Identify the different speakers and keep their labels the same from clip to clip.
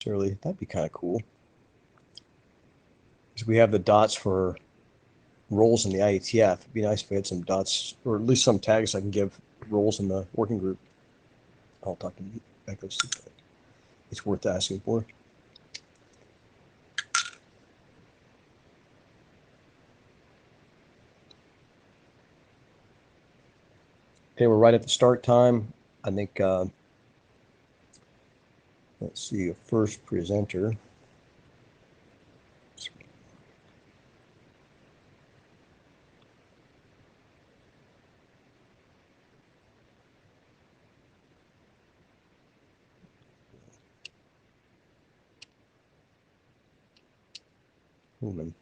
Speaker 1: Surely that'd be kind of cool. Because we have the dots for roles in the IETF. It'd be nice if we had some dots, or at least some tags I can give roles in the working group. I'll talk to Echo. It's worth asking for. Okay, we're right at the start time. I think, let's see, a first presenter. Human.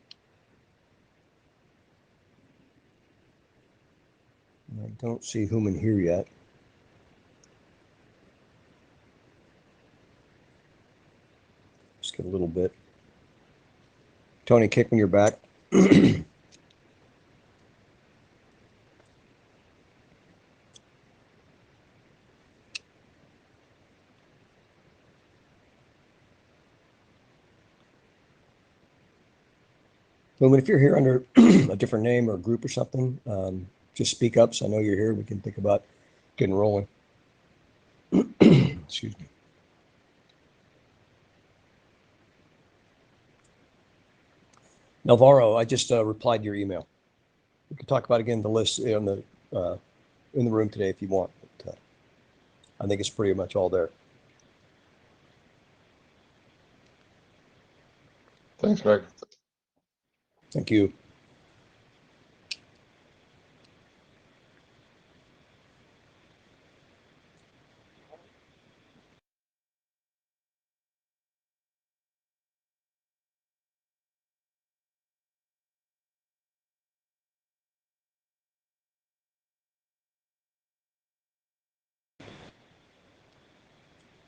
Speaker 1: I don't see Human here yet. Just get a little bit. Tony, kick when you're back. Well, if you're here under a different name or a group or something, just speak up so I know you're here. We can think about getting rolling. Excuse me. Navarro, I just replied to your email. We can talk about it again the list in the room today if you want. But, I think it's pretty much all there.
Speaker 2: Thanks, Greg.
Speaker 1: Thank you.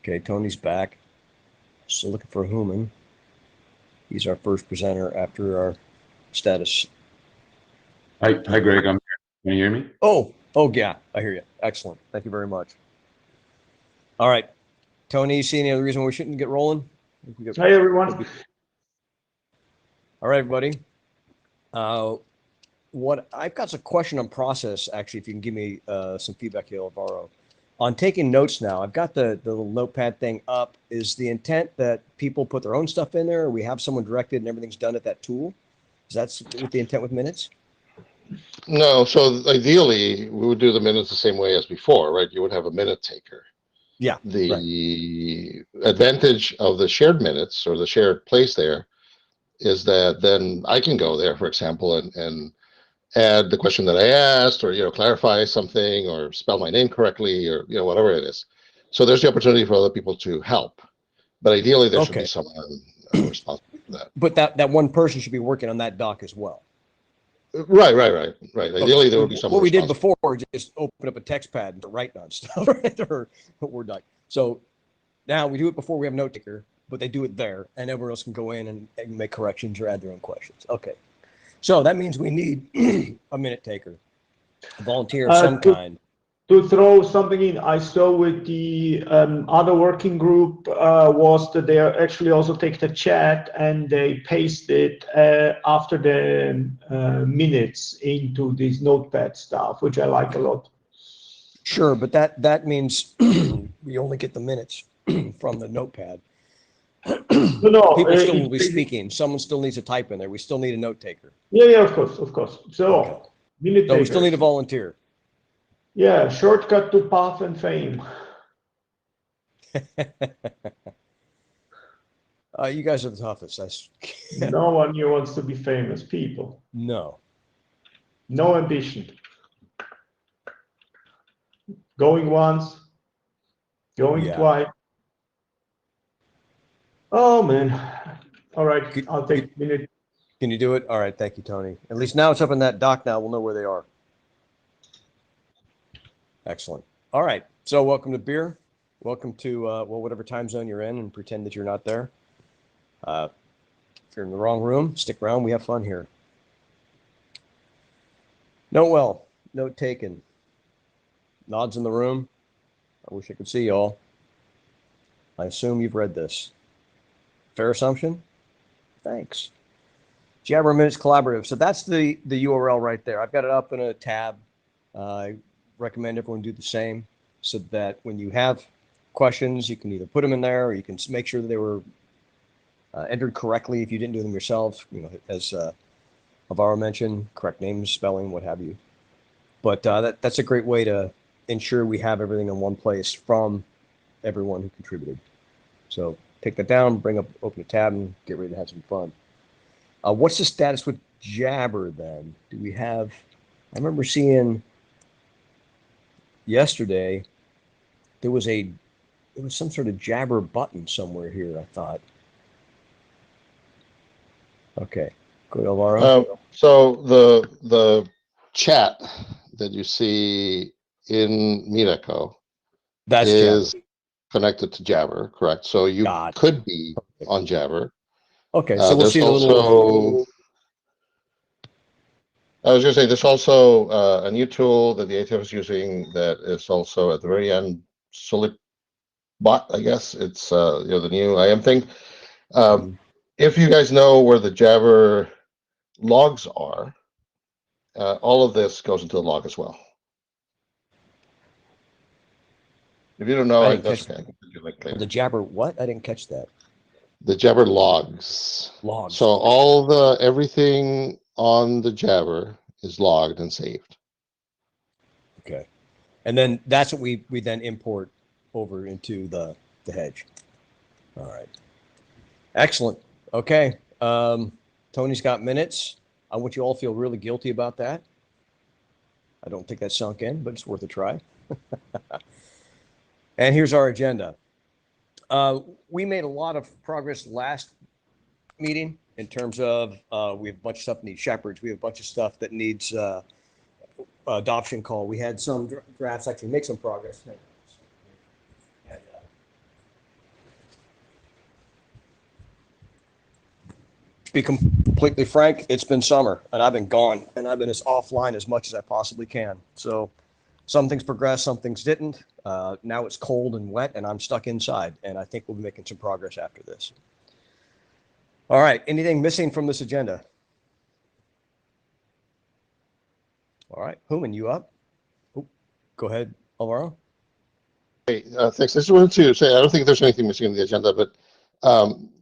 Speaker 1: Okay, Tony's back. So looking for Human. He's our first presenter after our status.
Speaker 3: Hi, Greg. I'm here. Can you hear me?
Speaker 1: Oh, yeah, I hear you. Excellent. Thank you very much. All right, Tony, you see any other reason why we shouldn't get rolling?
Speaker 4: Hi, everyone.
Speaker 1: All right, everybody. What I've got a question on process, actually, if you can give me some feedback here, Alvaro. On taking notes now, I've got the little notepad thing up. Is the intent that people put their own stuff in there, or we have someone directed and everything's done at that tool? Is that with the intent with minutes?
Speaker 2: No, so ideally, we would do the minutes the same way as before, right? You would have a minute taker.
Speaker 1: Yeah.
Speaker 2: The advantage of the shared minutes or the shared place there is that then I can go there, for example, and add the question that I asked, or clarify something, or spell my name correctly, or whatever it is. So there's the opportunity for other people to help, but ideally there should be someone responsible for that.
Speaker 1: But that one person should be working on that doc as well.
Speaker 2: Right. Ideally, there would be someone.
Speaker 1: What we did before, just open up a text pad and write on stuff, right? Or Word doc. So now we do it before we have note taker, but they do it there, and everyone else can go in and make corrections or add their own questions. Okay. So that means we need a minute taker, a volunteer of some kind.
Speaker 4: To throw something in, I saw with the other working group was that they actually also take the chat and they paste it after the minutes into this notepad stuff, which I like a lot.
Speaker 1: Sure, but that means we only get the minutes from the notepad.
Speaker 4: No,
Speaker 1: people still will be speaking. Someone still needs to type in there. We still need a note taker.
Speaker 4: Yeah, of course. So,
Speaker 1: okay.
Speaker 4: Minute
Speaker 1: so we still need a volunteer.
Speaker 4: Yeah, shortcut to path and fame.
Speaker 1: You guys are the toughest.
Speaker 4: No one here wants to be famous, people.
Speaker 1: No
Speaker 4: ambition. Going once, going twice. Oh man. All right, I'll take a minute.
Speaker 1: Can you do it? All right, thank you, Tony. At least now it's up in that doc. Now we'll know where they are. Excellent. All right. So welcome to beer. Welcome to whatever time zone you're in, and pretend that you're not there. If you're in the wrong room, stick around. We have fun here. Note taken. Nods in the room. I wish I could see y'all. I assume you've read this. Fair assumption? Thanks. Jabber Minutes Collaborative. So that's the URL right there. I've got it up in a tab. I recommend everyone do the same so that when you have questions, you can either put them in there or you can make sure that they were entered correctly if you didn't do them yourself, as Alvaro mentioned, correct names, spelling, what have you. But that's a great way to ensure we have everything in one place from everyone who contributed. So take that down, open a tab, and get ready to have some fun. What's the status with Jabber then? Do we have? I remember seeing yesterday there was some sort of Jabber button somewhere here. I thought. Okay, go to Alvaro.
Speaker 2: So the chat that you see in Miraco
Speaker 1: That's
Speaker 2: is
Speaker 1: Jabber.
Speaker 2: connected to Jabber, correct? So you could be on Jabber.
Speaker 1: Okay, so we'll see a
Speaker 2: little. I was going to say there's also a new tool that the IETF is using that is also at the very end, Solid Bot, I guess. It's the new IM thing. If you guys know where the Jabber logs are, all of this goes into the log as well. If you don't know, that's okay.
Speaker 1: The Jabber what? I didn't catch that.
Speaker 2: The Jabber logs.
Speaker 1: Logs.
Speaker 2: So everything on the Jabber is logged and saved.
Speaker 1: Okay. And then that's what we then import over into the hedge. All right. Excellent. Okay. Tony's got minutes. I want you all to feel really guilty about that. I don't think that's sunk in, but it's worth a try. And here's our agenda. We made a lot of progress last meeting in terms of we have a bunch of stuff that needs shepherds. We have a bunch of stuff that needs adoption call. We had some drafts actually make some progress. To be completely frank, it's been summer and I've been gone and I've been as offline as much as I possibly can. So some things progressed, some things didn't. Now it's cold and wet and I'm stuck inside, and I think we'll be making some progress after this. All right, anything missing from this agenda? All right, Human, you up? Oh, go ahead, Alvaro.
Speaker 2: Hey, thanks. I just wanted to say I don't think there's anything missing in the agenda, but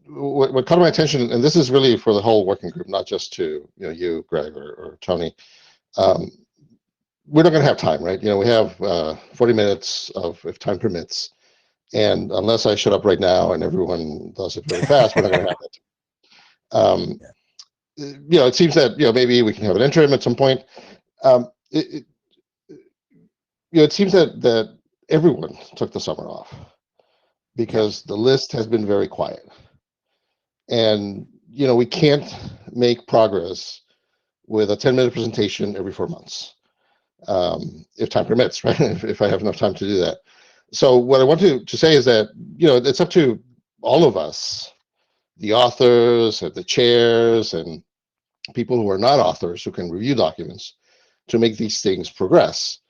Speaker 2: what caught my attention, and this is really for the whole working group, not just to you, Greg, or Tony. We're not going to have time, right? We have 40 minutes if time permits, and unless I shut up right now and everyone does it very fast, we're not going to have that. It seems that maybe we can have an interim at some point. It seems that everyone took the summer off because the list has been very quiet, and we can't make progress with a 10-minute presentation every 4 months, if time permits, right? if I have enough time to do that. So what I want to say is that it's up to all of us, the authors, the chairs, and people who are not authors who can review documents, to make these things progress,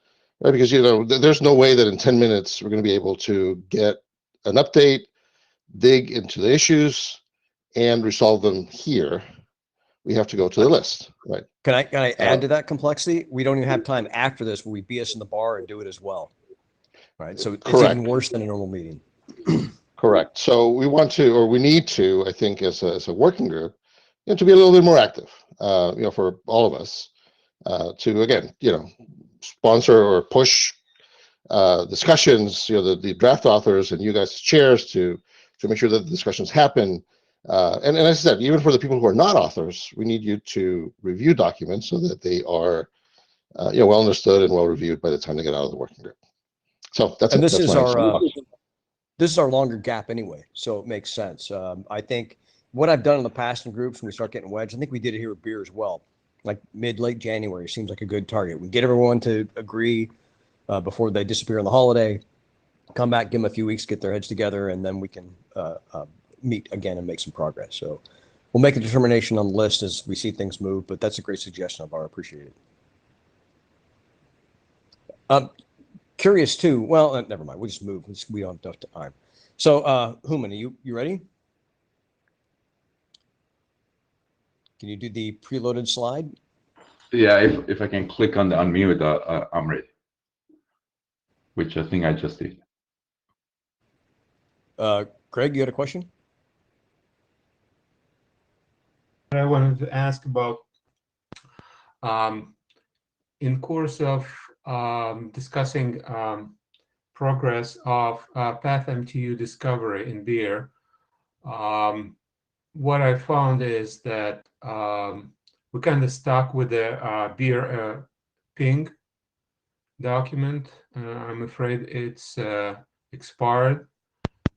Speaker 2: right? Because there's no way that in 10 minutes we're going to be able to get an update, dig into the issues, and resolve them here. We have to go to the list, right?
Speaker 1: Can I add to that complexity? We don't even have time after this where we be us in the bar and do it as well, right? So it's even worse than a normal meeting.
Speaker 2: Correct. So we need to, I think, as a working group, to be a little bit more active, for all of us, to again, sponsor or push discussions, the draft authors and you guys as chairs to make sure that the discussions happen. And as I said, even for the people who are not authors, we need you to review documents so that they are well understood and well reviewed by the time they get out of the working group. So that's
Speaker 1: this is our longer gap anyway, so it makes sense. I think what I've done in the past in groups when we start getting wedged, I think we did it here with beer as well. Like late January seems like a good target. We get everyone to agree before they disappear on the holiday, come back, give them a few weeks, get their heads together, and then we can meet again and make some progress. So we'll make a determination on the list as we see things move, but that's a great suggestion, Alvaro. Appreciate it. Curious too. Well, never mind. We'll just move. We don't have time. So, Human, are you ready? Can you do the preloaded slide?
Speaker 3: Yeah, if I can click on the unmute, I'm ready. Which I think I just did.
Speaker 1: Greg, you had a question?
Speaker 5: I wanted to ask about in course of discussing progress of PathMTU discovery in beer, what I found is that we kind of stuck with the beer ping document. I'm afraid it's expired.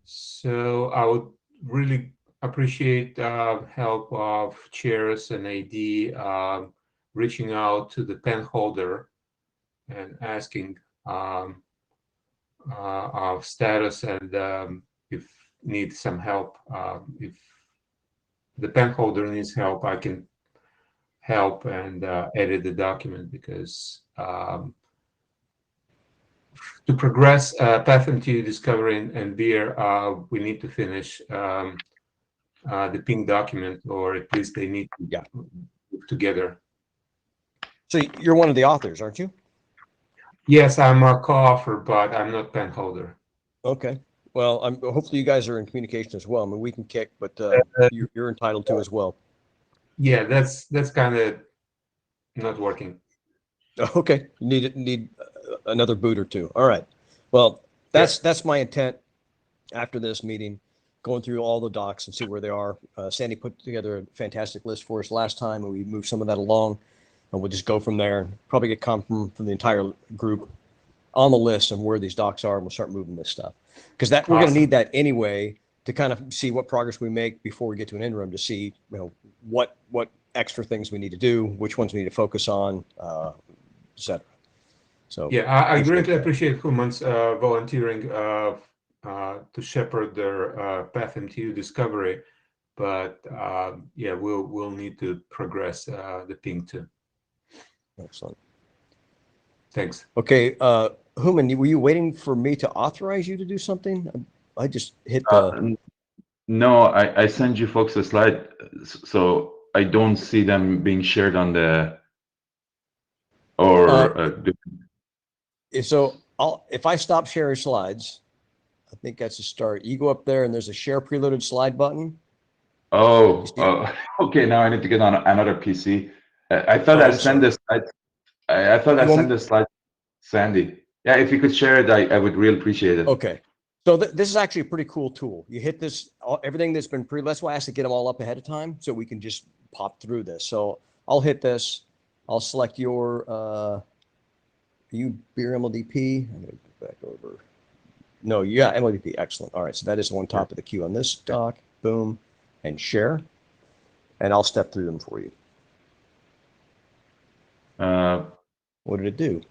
Speaker 5: So I would really appreciate help of chairs and AD reaching out to the pen holder and asking of status and if need some help. If the pen holder needs help, I can help and edit the document, because to progress PathMTU discovery and beer, we need to finish the ping document, or at least they need to work together.
Speaker 1: So you're one of the authors, aren't you?
Speaker 5: Yes, I'm a co-author, but I'm not pen holder.
Speaker 1: Okay. Well, hopefully you guys are in communication as well. I mean, we can kick, but you're entitled to as well.
Speaker 5: Yeah, that's kind of not working.
Speaker 1: Okay. You need another boot or two. All right. Well, that's my intent after this meeting, going through all the docs and see where they are. Sandy put together a fantastic list for us last time, and we moved some of that along, and we'll just go from there. Probably get comment from the entire group on the list and where these docs are, and we'll start moving this stuff, because that we're going to need that anyway to kind of see what progress we make before we get to an interim, to see what extra things we need to do, which ones we need to focus on, etc. So
Speaker 5: yeah, I greatly appreciate Human's volunteering to shepherd their PathMTU discovery, but yeah, we'll need to progress the ping too.
Speaker 1: Excellent.
Speaker 5: Thanks.
Speaker 1: Okay, Human, were you waiting for me to authorize you to do something? I just hit the.
Speaker 3: No, I send you folks a slide, so I don't see them being shared on the. Or
Speaker 1: so if I stop sharing slides, I think that's a start. You go up there and there's a share preloaded slide button.
Speaker 3: Oh, okay. Now I need to get on another PC. I thought I sent this slide. I thought I sent this slide, Sandy. Yeah, if you could share it, I would really appreciate it.
Speaker 1: Okay. So this is actually a pretty cool tool. You hit this, everything that's been that's why I asked to get them all up ahead of time, so we can just pop through this. So I'll hit this. I'll select your, you beer MLDP. I'm going to go back over. No, yeah, MLDP. Excellent. All right. So that is on top of the queue on this doc. Boom. And share. And I'll step through them for you. What did it do?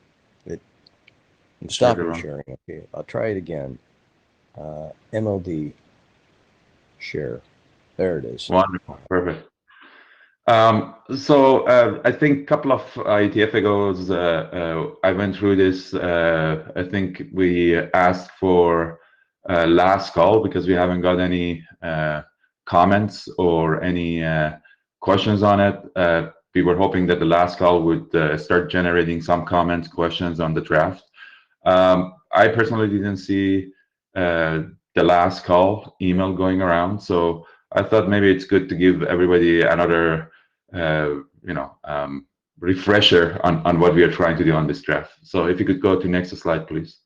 Speaker 1: I'm stopping sharing. Okay. I'll try it again. MLD share. There it is.
Speaker 3: Wonderful. Perfect. So I think a couple of IETF ago, I went through this. I think we asked for last call because we haven't got any comments or any questions on it. We were hoping that the last call would start generating some comments, questions on the draft. I personally didn't see the last call email going around, so I thought maybe it's good to give everybody another refresher on what we are trying to do on this draft. So if you could go to next slide, please.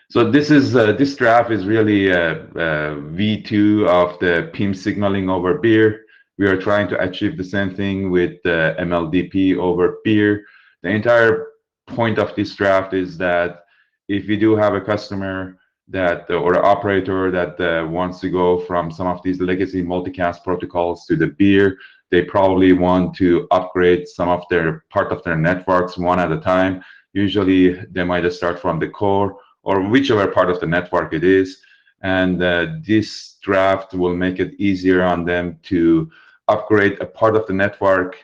Speaker 3: So this draft is really V2 of the PIM signaling over beer. We are trying to achieve the same thing with MLDP over beer. The entire point of this draft is that if you do have a customer that or an operator that wants to go from some of these legacy multicast protocols to the beer, they probably want to upgrade some of their part of their networks one at a time. Usually they might start from the core or whichever part of the network it is, and this draft will make it easier on them to upgrade a part of the network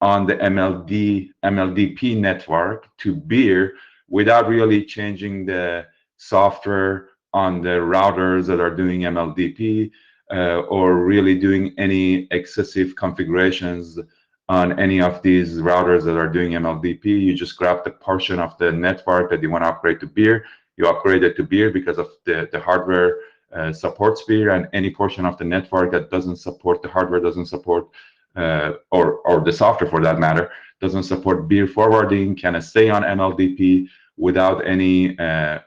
Speaker 3: on the MLDP network to beer without really changing the software on the routers that are doing MLDP. or really doing any excessive configurations on any of these routers that are doing MLDP. You just grab the portion of the network that you want to upgrade to beer. You upgrade it to beer because of the hardware supports beer, and any portion of the network that doesn't support, the hardware doesn't support, or the software for that matter, doesn't support beer forwarding, can stay on MLDP without any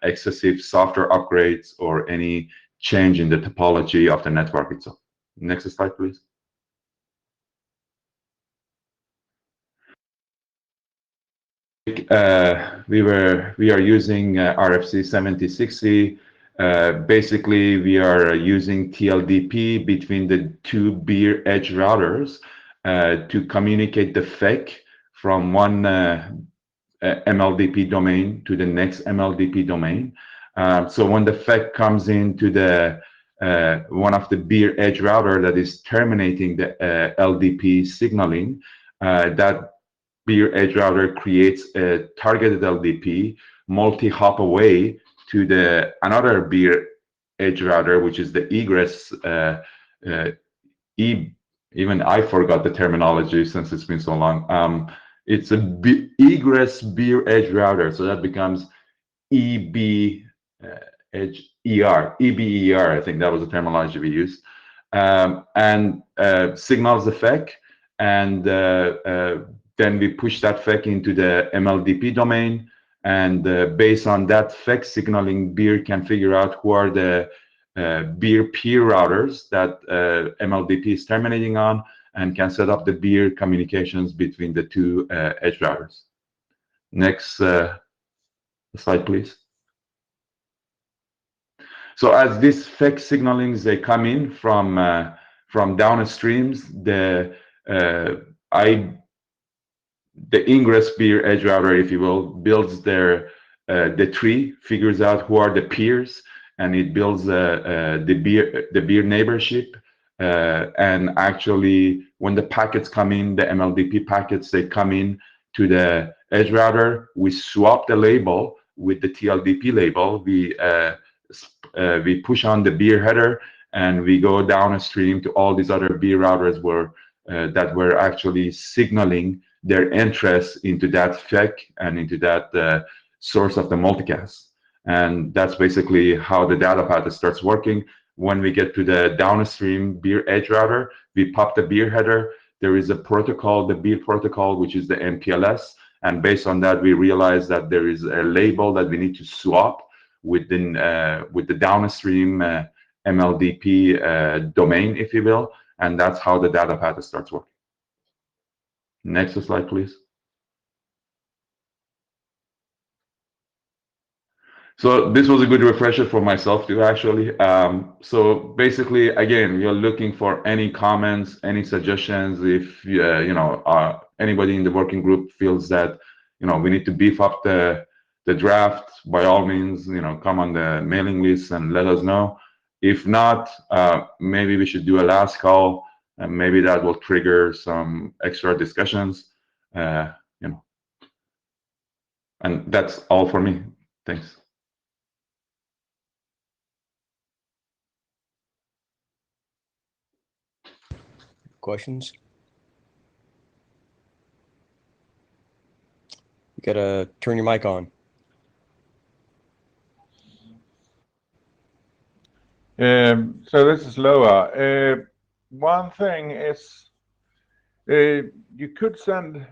Speaker 3: excessive software upgrades or any change in the topology of the network itself. Next slide, please. We are using RFC 7060. Basically, we are using TLDP between the two beer edge routers to communicate the FEC from one MLDP domain to the next MLDP domain. So when the FEC comes into the one of the beer edge router that is terminating the LDP signaling, that beer edge router creates a targeted LDP multi-hop away to the another beer edge router, which is the egress. Even I forgot the terminology since it's been so long. It's a egress beer edge router, so that becomes EB edge ER, EBER. I think that was the terminology we used, and signals the FEC, and then we push that FEC into the MLDP domain, and based on that FEC signaling, beer can figure out who are the beer peer routers that MLDP is terminating on, and can set up the beer communications between the two edge routers. Next slide, please. So as these FEC signalings, they come in from downstreams, the ingress beer edge router, if you will, builds the tree, figures out who are the peers, and it builds the beer neighborship. And actually, when the packets come in, the MLDP packets, they come in to the edge router. We swap the label with the TLDP label. We push on the beer header, and we go downstream to all these other beer routers that were actually signaling their interest into that FEC and into that source of the multicast. And that's basically how the data path starts working. When we get to the downstream beer edge router, we pop the beer header. There is a protocol, the beer protocol, which is the MPLS. And based on that, we realize that there is a label that we need to swap with the downstream MLDP domain, if you will. And that's how the data path starts working. Next slide, please. So this was a good refresher for myself too, actually. So basically, again, we are looking for any comments, any suggestions. If anybody in the working group feels that we need to beef up the draft, by all means, come on the mailing list and let us know. If not, maybe we should do a last call, and maybe that will trigger some extra discussions. And that's all for me. Thanks.
Speaker 1: Questions? You gotta turn your mic on.
Speaker 6: So this is Loa. One thing is you could send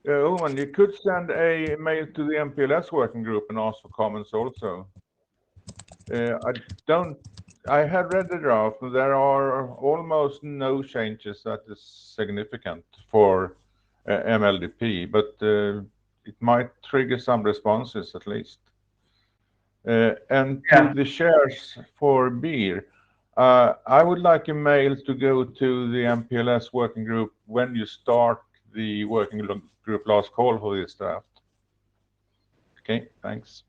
Speaker 6: you could send a mail to the MPLS working group and ask for comments also. I have read the draft. There are almost no changes that is significant for MLDP, but it might trigger some responses at least. And to the shares for beer, I would like a mail to go to the MPLS working group when you start the working group last call for this draft. Okay, thanks.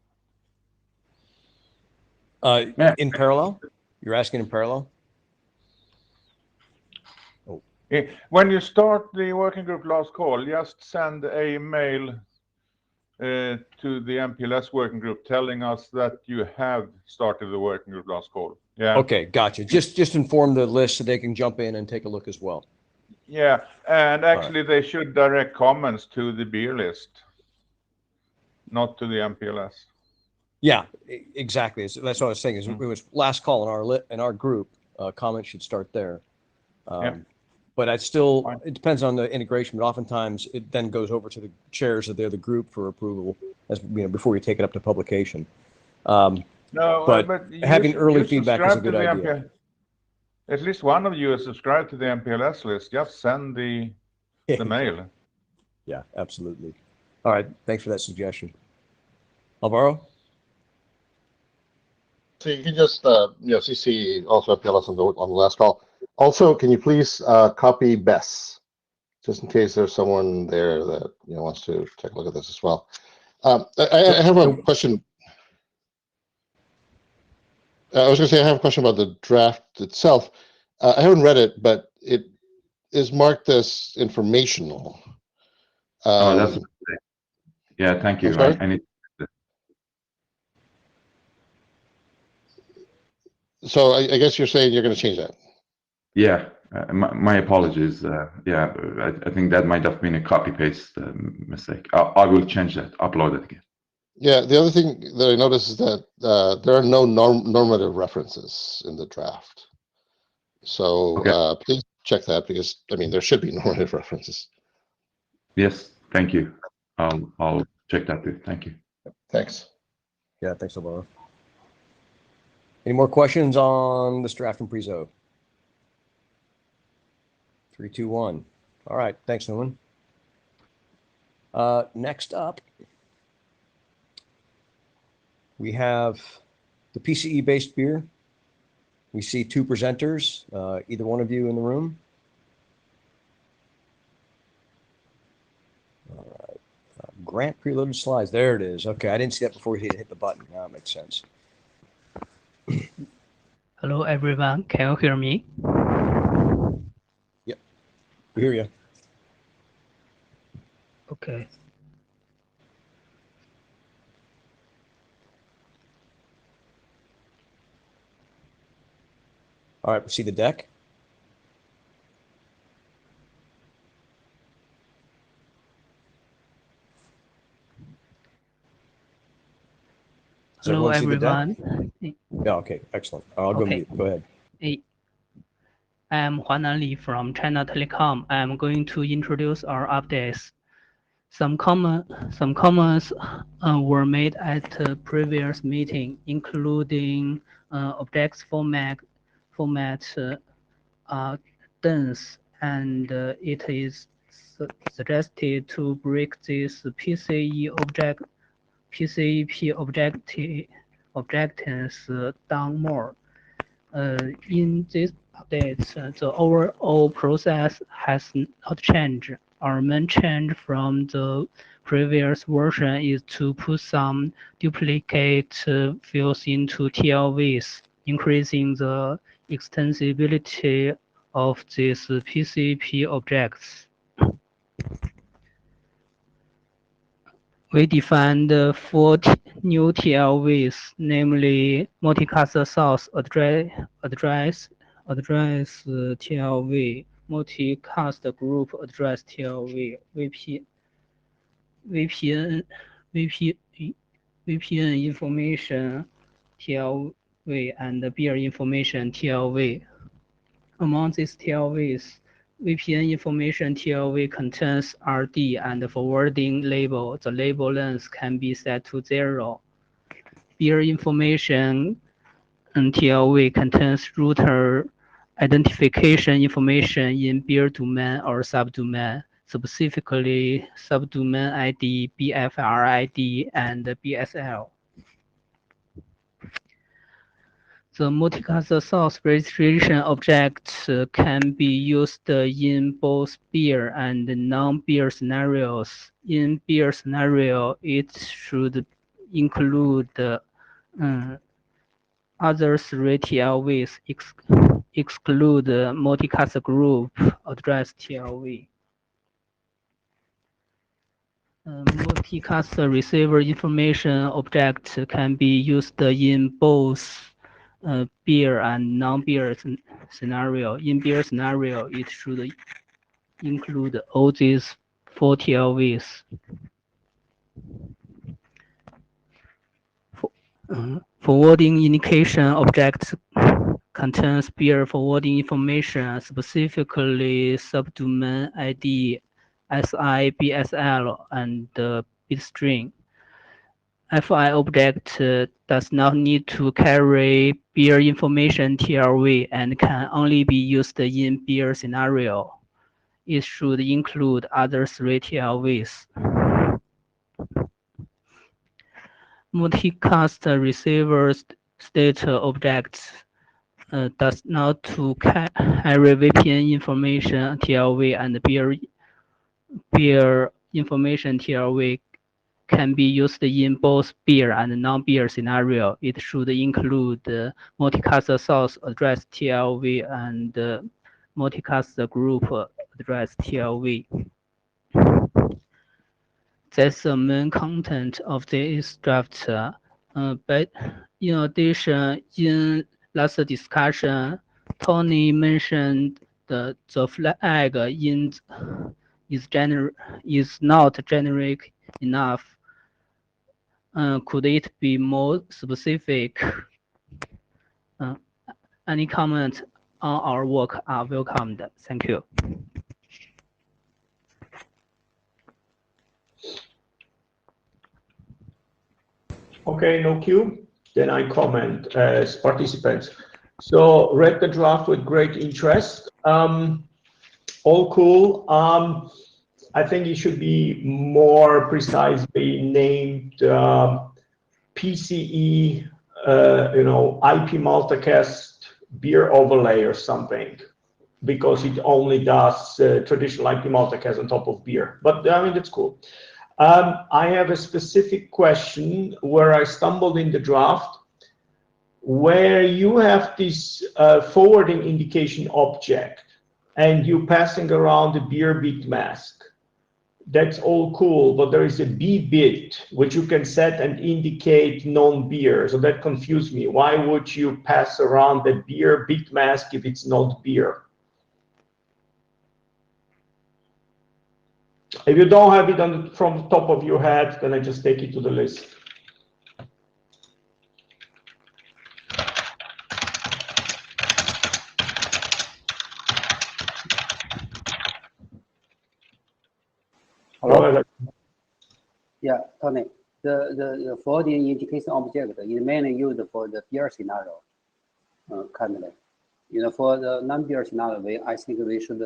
Speaker 1: In parallel? You're asking in parallel?
Speaker 6: Oh. When you start the working group last call, just send a mail to the MPLS working group, telling us that you have started the working group last call. Yeah.
Speaker 1: Okay, gotcha. Just inform the list so they can jump in and take a look as well.
Speaker 6: Yeah, and actually they should direct comments to the beer list, not to the MPLS.
Speaker 1: Yeah, exactly. So that's what I was saying. Is it was last call in our group. Comments should start there. But it depends on the integration. But oftentimes it then goes over to the chairs of the other group for approval, as before we take it up to publication. But having early feedback is a good idea.
Speaker 6: At least one of you is subscribed to the MPLS list. Just send the mail.
Speaker 1: Yeah, absolutely. All right, thanks for that suggestion. Alvaro?
Speaker 2: So you can just CC also MPLS on the last call. Also, can you please copy Bess, just in case there's someone there that wants to take a look at this as well. I have a question. I was going to say I have a question about the draft itself. I haven't read it, but it is marked as informational.
Speaker 3: That's yeah. Thank you. I need.
Speaker 2: So I guess you're saying you're going to change that.
Speaker 3: Yeah. My apologies. Yeah, I think that might have been a copy paste mistake. I will change that. Upload it again.
Speaker 2: Yeah, the other thing that I noticed is that there are no normative references in the draft. So please check that, because there should be normative references.
Speaker 3: Yes, thank you. I'll check that too. Thank you.
Speaker 2: Thanks.
Speaker 1: Yeah, thanks, Alvaro. Any more questions on this draft and prezo? 3, 2, 1. All right, thanks, Norman. Next up, we have the PCE-based beer. We see 2 presenters, either one of you in the room. All right. Grant preloaded slides. There it is. Okay, I didn't see that before he hit the button. Now it makes sense.
Speaker 7: Hello, everyone. Can you hear me?
Speaker 1: Yep, we hear you.
Speaker 7: Okay.
Speaker 1: All right, we see the deck.
Speaker 7: Hello, everyone.
Speaker 1: Yeah, okay, excellent. I'll go mute. Go ahead.
Speaker 7: I'm Huanan Li from China Telecom. I'm going to introduce our updates. Some comments were made at a previous meeting, including objects format dense, and it is suggested to break this PCEP objectives down more. In this update, the overall process has not changed. Our main change from the previous version is to put some duplicate fields into TLVs, increasing the extensibility of these PCP objects. We defined 4 new TLVs, namely multicast source address TLV, multicast group address TLV, VPN information TLV, and beer information TLV. Among these TLVs, VPN information TLV contains RD and forwarding label. The label length can be set to 0. Beer information TLV contains router identification information in beer domain or subdomain, specifically subdomain ID, BFR ID, and BSL. The multicast source registration object can be used in both beer and non-beer scenarios. In beer scenario, it should include other 3 TLVs, exclude multicast group address TLV. Multicast receiver information object can be used in both beer and non-beer scenario. In beer scenario, it should include all these 4 TLVs. Forwarding indication object contains beer forwarding information, specifically subdomain ID, SI, BSL, and bitstring. FI object does not need to carry beer information TLV and can only be used in beer scenario. It should include other 3 TLVs. Multicast receiver state objects does not to carry VPN information TLV and beer information TLV can be used in both beer and non-beer scenario. It should include multicast source address TLV and multicast group address TLV. That's the main content of this draft. But in addition, in last discussion, Tony mentioned the flag is not generic enough. Could it be more specific? Any comment on our work are welcomed. Thank you.
Speaker 4: Okay, no cue. Then I comment as participants. So read the draft with great interest. All cool. I think it should be more precisely named PCE, IP multicast beer overlay or something, because it only does traditional IP multicast on top of beer. But I mean, that's cool. I have a specific question where I stumbled in the draft, where you have this forwarding indication object and you passing around the beer bit mask. That's all cool, but there is a B bit which you can set and indicate non-beer. So that confused me. Why would you pass around the beer bit mask if it's not beer? If you don't have it from the top of your head, then I just take it to the list.
Speaker 8: Hello? Yeah, Tony. The forwarding indication object is mainly used for the beer scenario currently. For the non-beer scenario, I think we should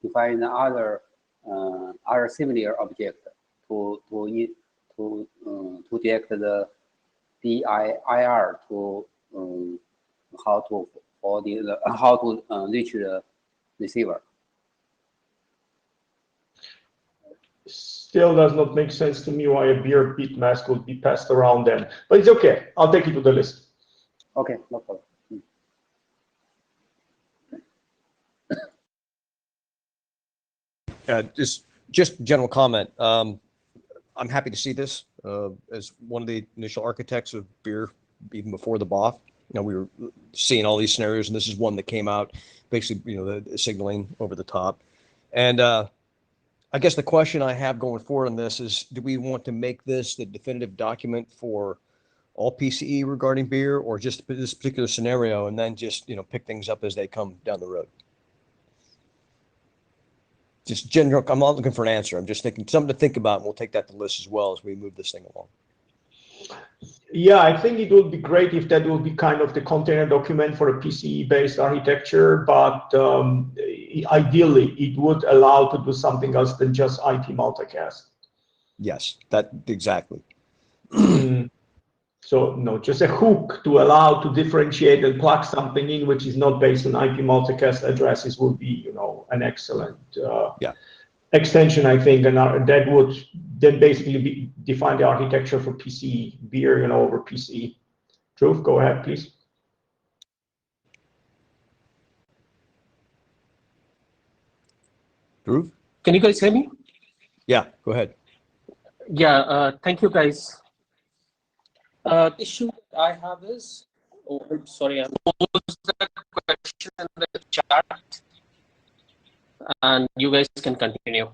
Speaker 8: define other similar object to detect the DIR to how to reach the receiver.
Speaker 4: Still does not make sense to me why a beer bit mask would be passed around then, but it's okay. I'll take it to the list.
Speaker 8: Okay, no problem.
Speaker 1: Just general comment. I'm happy to see this as one of the initial architects of beer, even before the BOF. We were seeing all these scenarios, and this is one that came out, basically, the signaling over the top. And I guess the question I have going forward on this is, do we want to make this the definitive document for all PCE regarding beer, or just this particular scenario, and then just pick things up as they come down the road? Just general. I'm not looking for an answer. I'm just thinking something to think about, and we'll take that to the list as well as we move this thing along.
Speaker 4: Yeah, I think it would be great if that would be kind of the container document for a PCE-based architecture, but ideally it would allow to do something else than just IP multicast.
Speaker 1: Yes, that exactly.
Speaker 4: So no, just a hook to allow to differentiate and plug something in which is not based on IP multicast addresses would be, an excellent extension, I think, and that would then basically define the architecture for PCE beer, over PCE. Dhruv, go ahead, please.
Speaker 1: Dhruv?
Speaker 9: Can you guys hear me?
Speaker 1: Yeah, go ahead.
Speaker 9: Yeah, thank you guys. The issue that I have is, oh, sorry, I posed the question in the chat, and you guys can continue.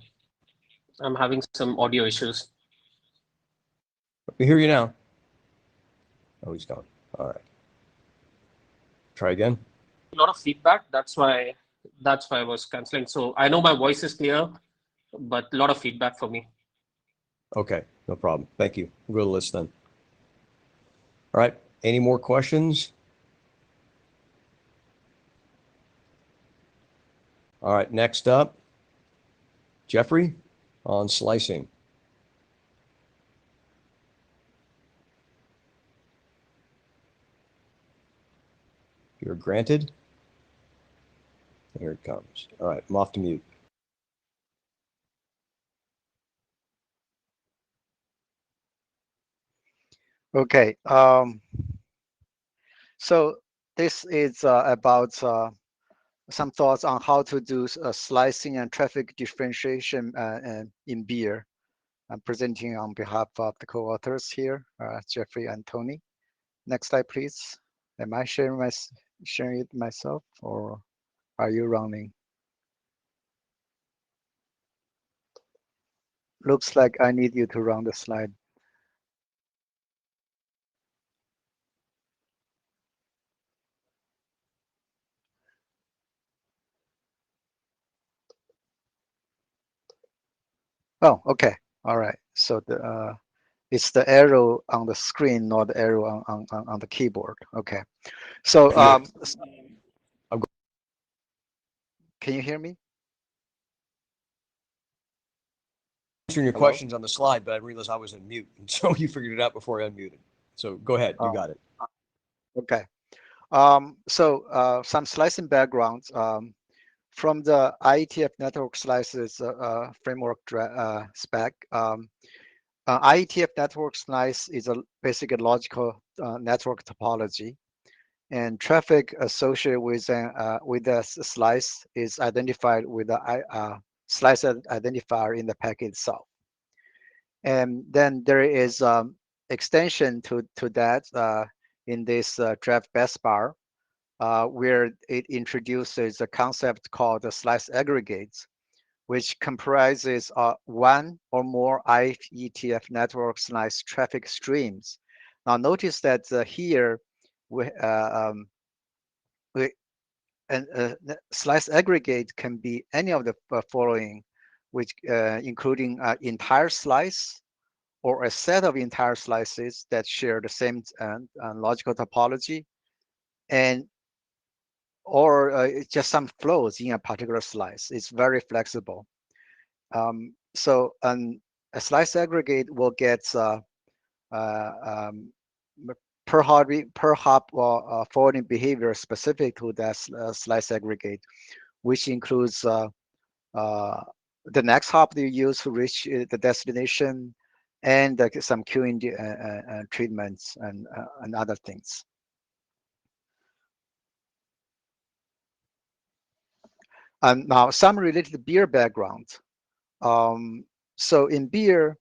Speaker 9: I'm having some audio issues.
Speaker 1: We hear you now. Oh, he's gone. All right. Try again.
Speaker 9: A lot of feedback. That's why I was canceling. So I know my voice is clear, but a lot of feedback for me.
Speaker 1: Okay, no problem. Thank you. We'll go to the list then. All right. Any more questions? All right. Next up, Jeffrey on slicing. You're granted. Here it comes. All right. I'm off to mute.
Speaker 10: Okay. So this is about some thoughts on how to do slicing and traffic differentiation in beer. I'm presenting on behalf of the co-authors here, Jeffrey and Tony. Next slide, please. Am I sharing it myself, or are you running? Looks like I need you to run the slide. Oh, okay. All right. So it's the arrow on the screen, not the arrow on the keyboard. Okay. So can you hear me?
Speaker 1: Answering your
Speaker 10: Hello?
Speaker 1: questions on the slide, but I realized I was in mute. And so you figured it out before I unmuted. So go ahead. You got it.
Speaker 10: Okay. Some slicing backgrounds. From the IETF network slices framework spec, IETF network slice is a basic logical network topology, and traffic associated with the slice is identified with the slice identifier in the packet itself. And then there is extension to that in this draft best bar, where it introduces a concept called the slice aggregates, which comprises one or more IETF network slice traffic streams. Now notice that here slice aggregate can be any of the following, which including entire slice or a set of entire slices that share the same logical topology, and or just some flows in a particular slice. It's very flexible. So a slice aggregate will get per hop forwarding behavior specific to that slice aggregate, which includes the next hop that you use to reach the destination, and some queuing treatments and other things. And now some related to beer background. So in beer,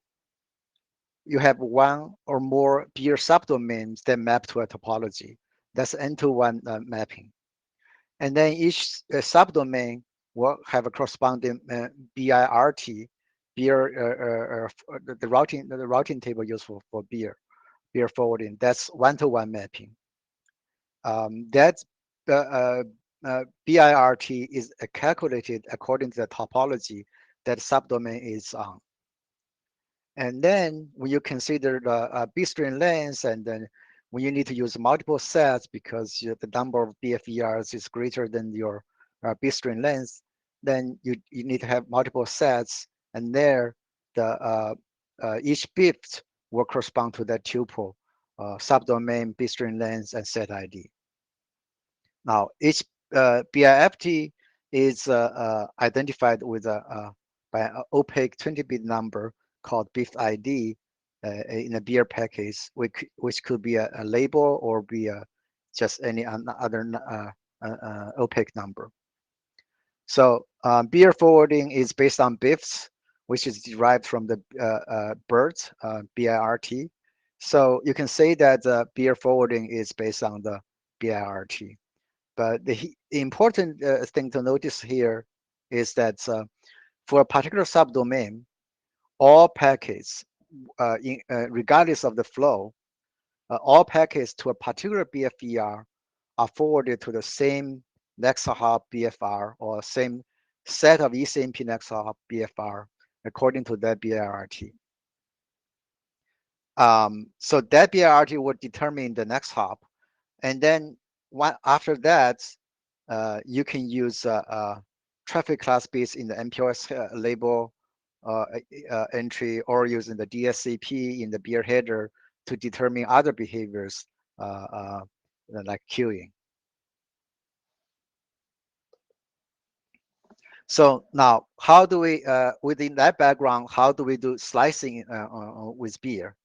Speaker 10: you have one or more beer subdomains that map to a topology. That's N2 mapping. And then each subdomain will have a corresponding BIRT, beer, the routing table used for beer forwarding. That's one-to-one mapping. That BIRT is calculated according to the topology that subdomain is on. And then when you consider the B-string length, and then when you need to use multiple sets because the number of BFERs is greater than your B-string length, then you need to have multiple sets, and there each bit will correspond to that tuple, subdomain, B-string length, and set ID. Now each BIFT is identified with by an opaque 20-bit number called BIF ID in a beer package, which could be a label or be just any other opaque number. So beer forwarding is based on BIFs, which is derived from the BERT, BIRT. So you can say that beer forwarding is based on the BIRT. But the important thing to notice here is that for a particular subdomain, all packets, regardless of the flow, all packets to a particular BFER are forwarded to the same next hop BFR or same set of ECMP next hop BFR according to that BIRT. So that BIRT would determine the next hop, and then after that, you can use traffic class bits in the MPLS label entry, or using the DSCP in the beer header to determine other behaviors like queuing. So now, how do we, within that background, how do we do slicing with beer?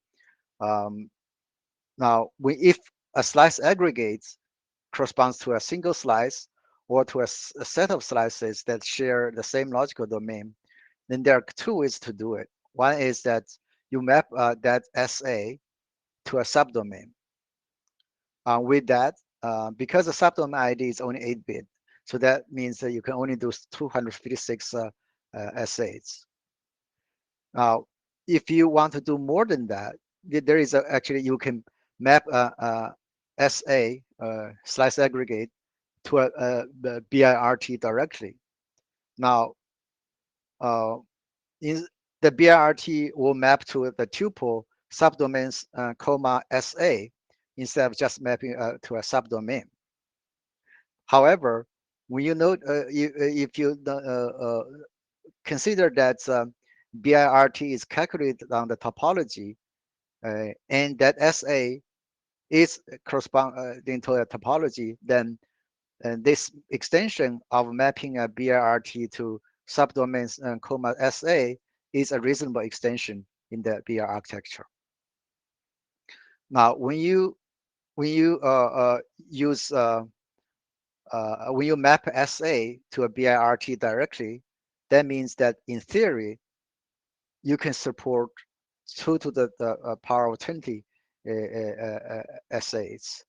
Speaker 10: Now, if a slice aggregate corresponds to a single slice or to a set of slices that share the same logical domain, then there are two ways to do it. One is that you map that SA to a subdomain. With that, because the subdomain ID is only 8-bit, so that means that you can only do 256 S8s. Now, if you want to do more than that, there is actually you can map SA slice aggregate to the BIRT directly. Now, in the BIRT will map to the tuple subdomains comma SA instead of just mapping to a subdomain. However, when you note, if you consider that BIRT is calculated on the topology, and that SA is corresponding to a topology, then this extension of mapping a BIRT to subdomains comma SA is a reasonable extension in the BIR architecture. Now, when you use when you map SA to a BIRT directly, that means that in theory, you can support 2 to the power of 20 SAs,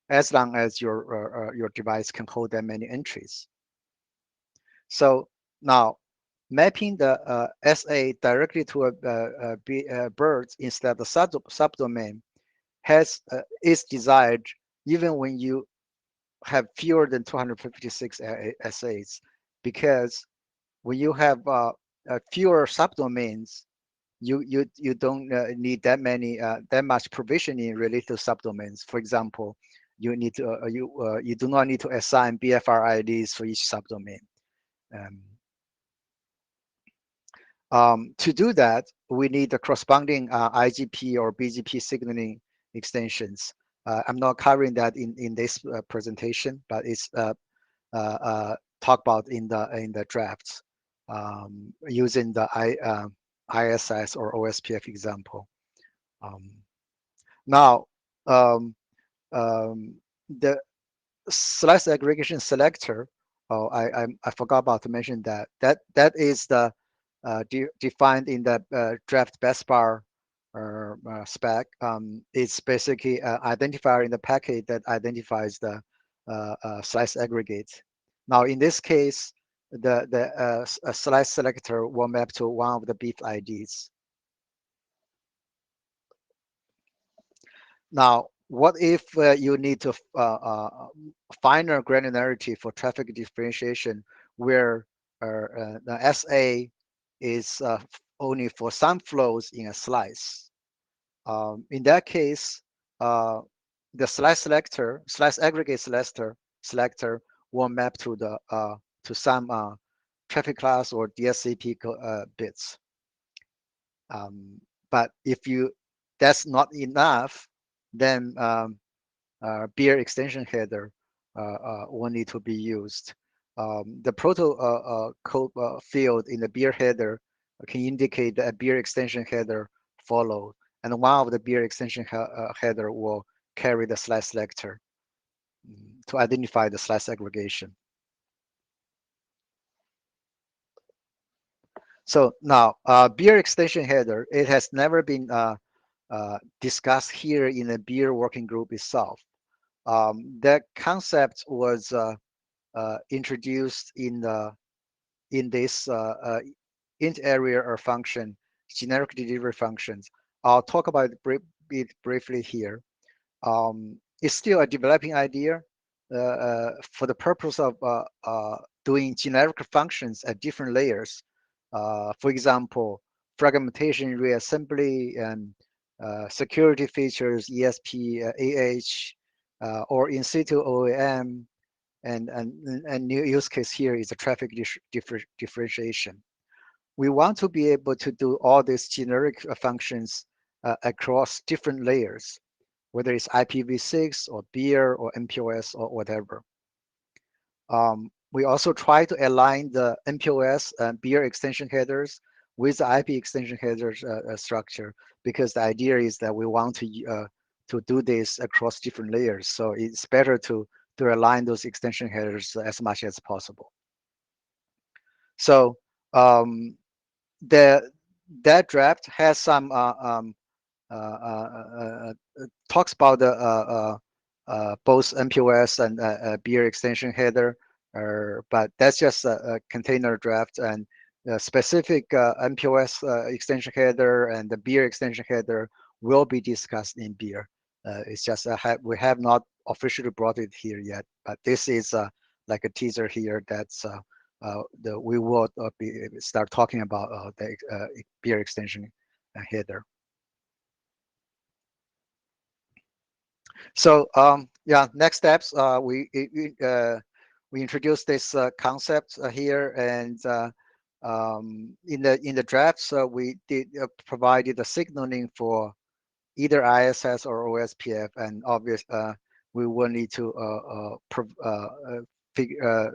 Speaker 10: as long as your device can hold that many entries. So now, mapping the SA directly to a BERT instead of the subdomain is desired even when you have fewer than 256 SAs, because when you have fewer subdomains, you don't need that much provisioning related to subdomains. For example, you need to you do not need to assign BFR IDs for each subdomain. To do that, we need the corresponding IGP or BGP signaling extensions. I'm not covering that in this presentation, but it's talked about in the drafts using the ISS or OSPF example. Now, the slice aggregation selector. Oh, I forgot about to mention that that is the defined in the draft bestbar spec. It's basically identifier in the packet that identifies the slice aggregate. Now, in this case, the slice selector will map to one of the bit IDs. Now, what if you need to finer granularity for traffic differentiation, where the SA is only for some flows in a slice? In that case, the slice aggregate selector will map to the to some traffic class or DSCP bits. But if that's not enough, then beer extension header will need to be used. The proto code field in the beer header can indicate that a beer extension header followed, and one of the beer extension header will carry the slice selector to identify the slice aggregation. So now, beer extension header, it has never been discussed here in the beer working group itself. That concept was introduced in this int area or function, generic delivery functions. I'll talk about it briefly here. It's still a developing idea for the purpose of doing generic functions at different layers. For example, fragmentation reassembly and security features, ESP, or in situ OEM, and new use case here is the traffic differentiation. We want to be able to do all these generic functions across different layers, whether it's IPv6 or beer or MPOS or whatever. We also try to align the MPOS and beer extension headers with the IP extension headers structure, because the idea is that we want to do this across different layers. So it's better to align those extension headers as much as possible. So that draft has some talks about the both MPOS and beer extension header, but that's just a container draft, and the specific MPOS extension header and the beer extension header will be discussed in beer. It's just we have not officially brought it here yet, but this is like a teaser here that's we will start talking about the beer extension header. So yeah, next steps. We introduced this concept here, and in the drafts we did provided the signaling for either ISS or OSPF, and we will need to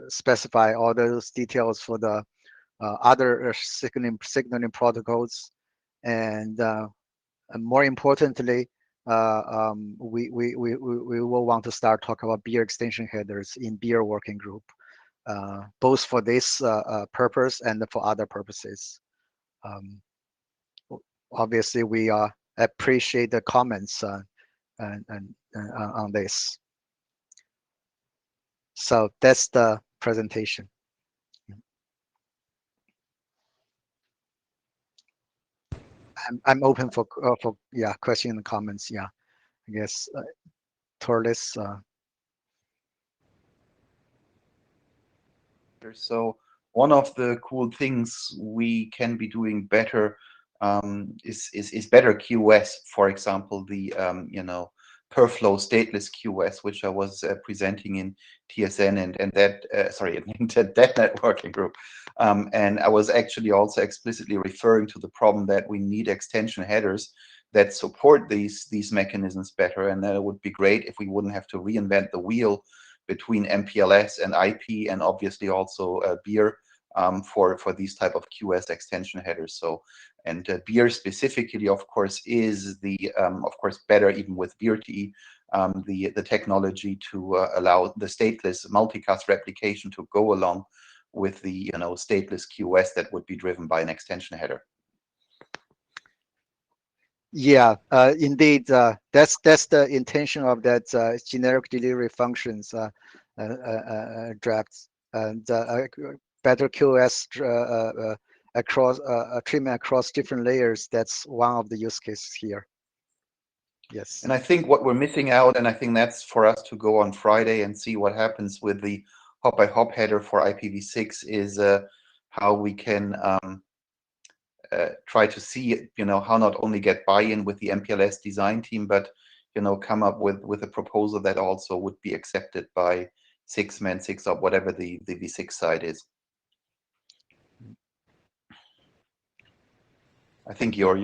Speaker 10: specify all those details for the other signaling protocols, and more importantly, we will want to start talking about beer extension headers in beer working group, both for this purpose and for other purposes. Obviously, we appreciate the comments on this. So that's the presentation. I'm open for yeah, question and comments. Yeah, I guess Torres.
Speaker 11: So one of the cool things we can be doing better is better QoS. For example, the per flow stateless QoS, which I was presenting in TSN and that sorry, in that networking group, and I was actually also explicitly referring to the problem that we need extension headers that support these mechanisms better, and that it would be great if we wouldn't have to reinvent the wheel between MPLS and IP, and obviously also beer for these type of QoS extension headers. So, and beer specifically, of course, is the of course better even with BeerTE, the technology to allow the stateless multicast replication to go along with the stateless QoS that would be driven by an extension header.
Speaker 10: Yeah, indeed, that's the intention of that generic delivery functions drafts, and better QoS across treatment across different layers. That's one of the use cases here. Yes.
Speaker 11: And I think what we're missing out, and I think that's for us to go on Friday and see what happens with the hop by hop header for IPv6, is how we can try to see, how not only get buy-in with the MPLS design team, but come up with a proposal that also would be accepted by 6men, 6op, whatever the V6 side is. I think your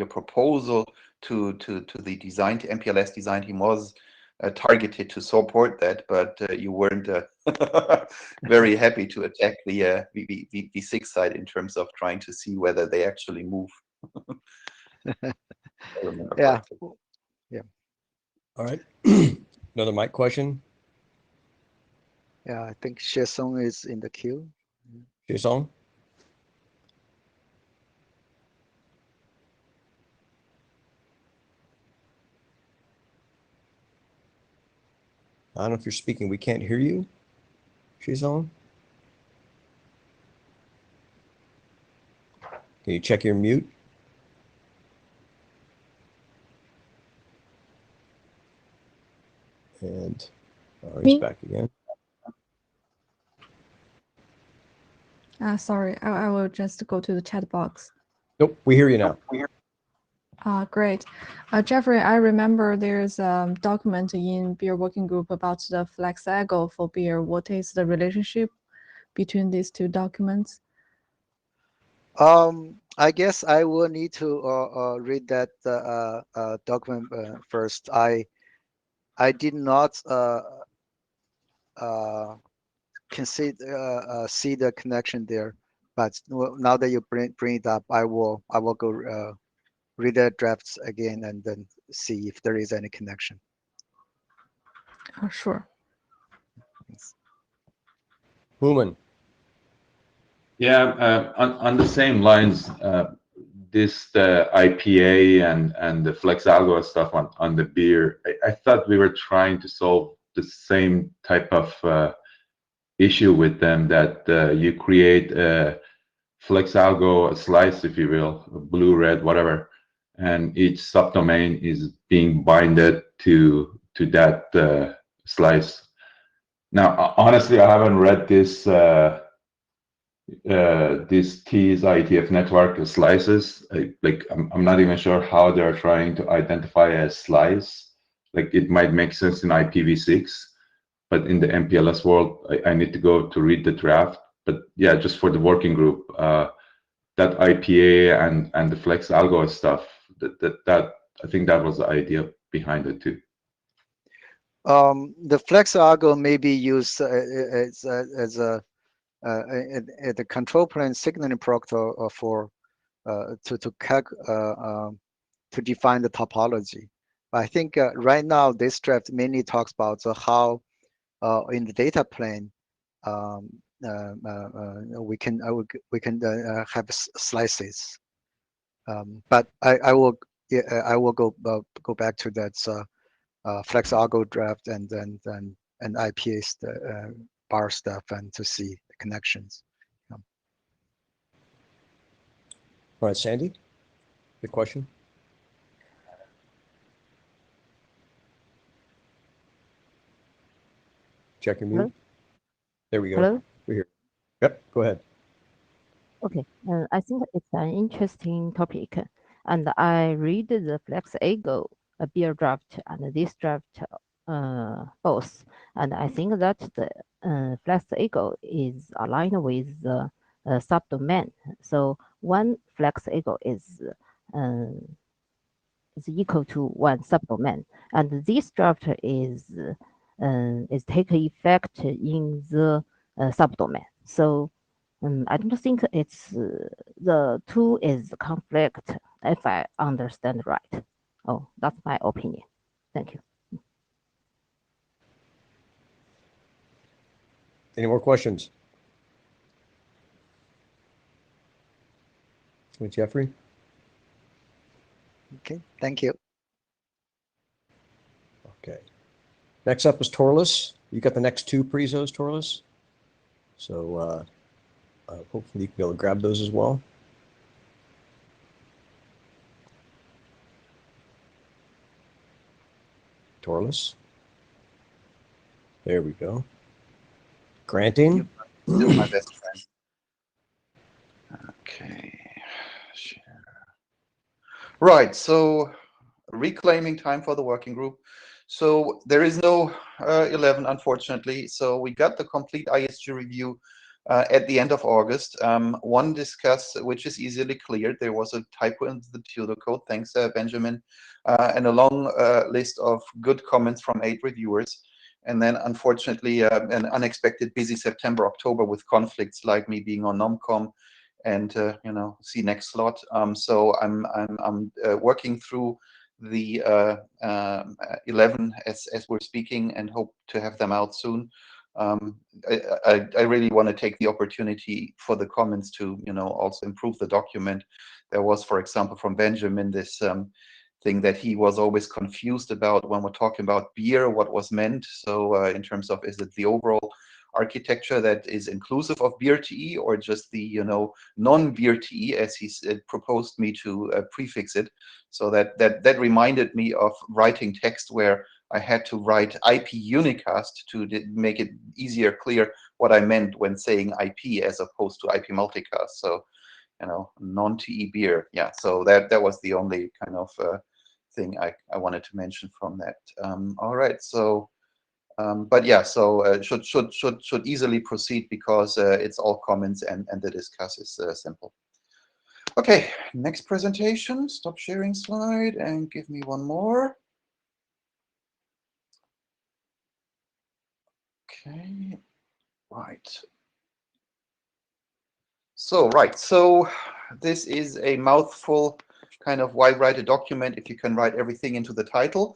Speaker 11: proposal to the MPLS design team was targeted to support that, but you weren't very happy to attack the V6 side in terms of trying to see whether they actually move.
Speaker 10: Yeah. Yeah.
Speaker 1: All right. Another mic question.
Speaker 10: Yeah, I think Shesong is in the queue.
Speaker 1: Shesong. I don't know if you're speaking. We can't hear you. She's on. Can you check your mute? And he's back again.
Speaker 12: Sorry, I will just go to the chat box.
Speaker 1: Nope, we hear you now.
Speaker 12: Great. Jeffrey, I remember there's a document in beer working group about the FlexAgo for beer. What is the relationship between these two documents?
Speaker 10: I guess I will need to read that document first. I did not see the connection there, but now that you bring it up, I will go read the drafts again and then see if there is any connection.
Speaker 12: Sure.
Speaker 10: Thanks.
Speaker 1: Human.
Speaker 3: Yeah, on the same lines, the IPA and the FlexAlgo stuff on the beer, I thought we were trying to solve the same type of issue with them, that you create a FlexAlgo slice, if you will, blue, red, whatever, and each subdomain is being binded to that slice. Now, honestly, I haven't read this T's IETF network slices. I'm not even sure how they're trying to identify a slice. Like, it might make sense in IPv6, but in the MPLS world, I need to go to read the draft. But yeah, just for the working group, that IPA and the FlexAlgo stuff, that I think that was the idea behind it too.
Speaker 10: The FlexAlgo may be used as a the control plane signaling protocol for to define the topology. I think right now this draft mainly talks about how in the data plane we can have slices. But I will go back to that FlexAlgo draft and IPA bar stuff and to see the connections.
Speaker 1: All right, Sandy, the question. Check your mute.
Speaker 13: Hello?
Speaker 1: There we go.
Speaker 13: Hello?
Speaker 1: We're here. Yep, go ahead.
Speaker 13: Okay, I think it's an interesting topic, and I read the FlexAgo beer draft and this draft both, and I think that the FlexAgo is aligned with the subdomain. So one FlexAgo is equal to one subdomain, and this draft is take effect in the subdomain. So I don't think it's the two is conflict, if I understand right. Oh, that's my opinion. Thank you.
Speaker 1: Any more questions? With Jeffrey?
Speaker 10: Okay, thank you.
Speaker 1: Okay. Next up is Torless. You got the next two prezos, Torless. So hopefully you can be able to grab those as well. Torless. There we go. Granting.
Speaker 11: Still my best friend. Okay. Share. Right. So reclaiming time for the working group. So there is no 11, unfortunately. So we got the complete ISG review at the end of August. One discuss, which is easily cleared. There was a typo in the pseudocode. Thanks, Benjamin. And a long list of good comments from 8 reviewers. And then, unfortunately, an unexpected busy September, October with conflicts like me being on NomCom and see next slot. So I'm working through the 11 as we're speaking and hope to have them out soon. I really want to take the opportunity for the comments to also improve the document. There was, for example, from Benjamin this thing that he was always confused about when we're talking about beer, what was meant. So in terms of, is it the overall architecture that is inclusive of BRTE, or just the non-BRTE, as he proposed me to prefix it. So that reminded me of writing text where I had to write IP unicast to make it easier clear what I meant when saying IP as opposed to IP multicast. So non-TE beer. Yeah, so that was the only kind of thing I wanted to mention from that. All right, so but yeah, so should easily proceed because it's all comments and the discuss is simple. Okay, next presentation. Stop sharing slide and give me one more. Okay, right. So this is a mouthful, kind of why write a document if you can write everything into the title.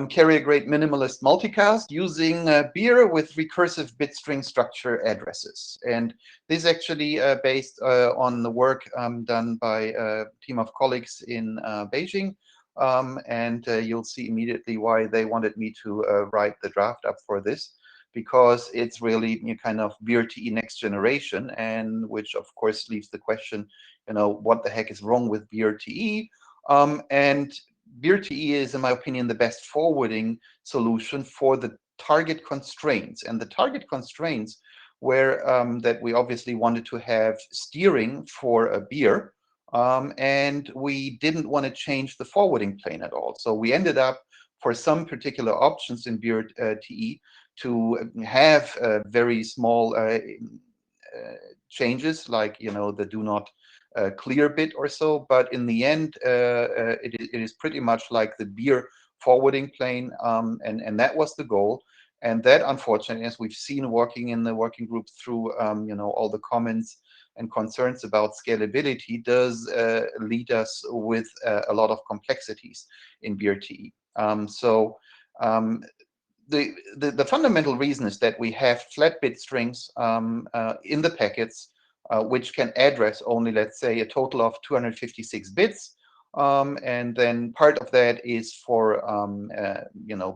Speaker 11: Carrier grade minimalist multicast using beer with recursive bit string structure addresses. And this is actually based on the work done by a team of colleagues in Beijing. And you'll see immediately why they wanted me to write the draft up for this, because it's really kind of BRTE next generation, and which of course leaves the question, what the heck is wrong with BRTE? And BRTE is, in my opinion, the best forwarding solution for the target constraints. And the target constraints were that we obviously wanted to have steering for a beer, and we didn't want to change the forwarding plane at all. So we ended up, for some particular options in BRTE, to have very small changes, like the do not clear bit or so, but in the end it is pretty much like the beer forwarding plane, and that was the goal. And that, unfortunately, as we've seen working in the working group through all the comments and concerns about scalability, does lead us with a lot of complexities in BRTE. The fundamental reason is that we have flat bit strings in the packets, which can address only, let's say, a total of 256 bits. And then part of that is for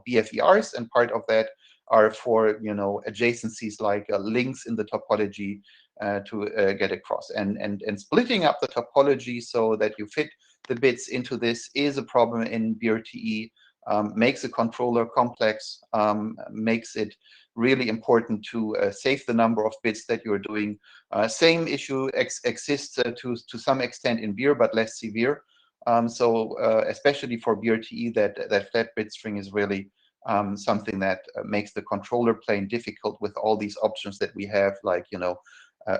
Speaker 11: BFERs, and part of that are for adjacencies like links in the topology to get across. And splitting up the topology so that you fit the bits into this is a problem in BRTE. Makes a controller complex, makes it really important to save the number of bits that you're doing. Same issue exists to some extent in beer, but less severe. So especially for BRTE, that flat bit string is really something that makes the controller plane difficult with all these options that we have, like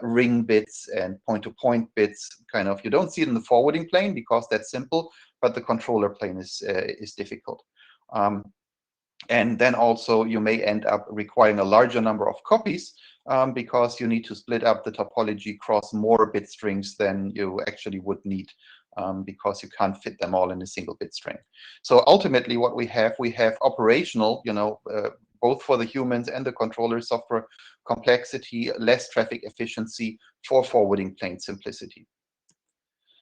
Speaker 11: ring bits and point-to-point bits. Kind of, you don't see it in the forwarding plane because that's simple, but the controller plane is difficult. And then also you may end up requiring a larger number of copies because you need to split up the topology across more bit strings than you actually would need, because you can't fit them all in a single bit string. So ultimately what we have operational, both for the humans and the controller software complexity, less traffic efficiency for forwarding plane simplicity.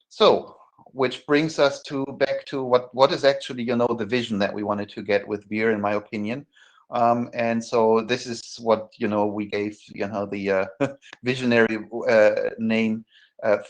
Speaker 11: So, which brings us back to what is actually the vision that we wanted to get with beer, in my opinion. And so this is what we gave the visionary name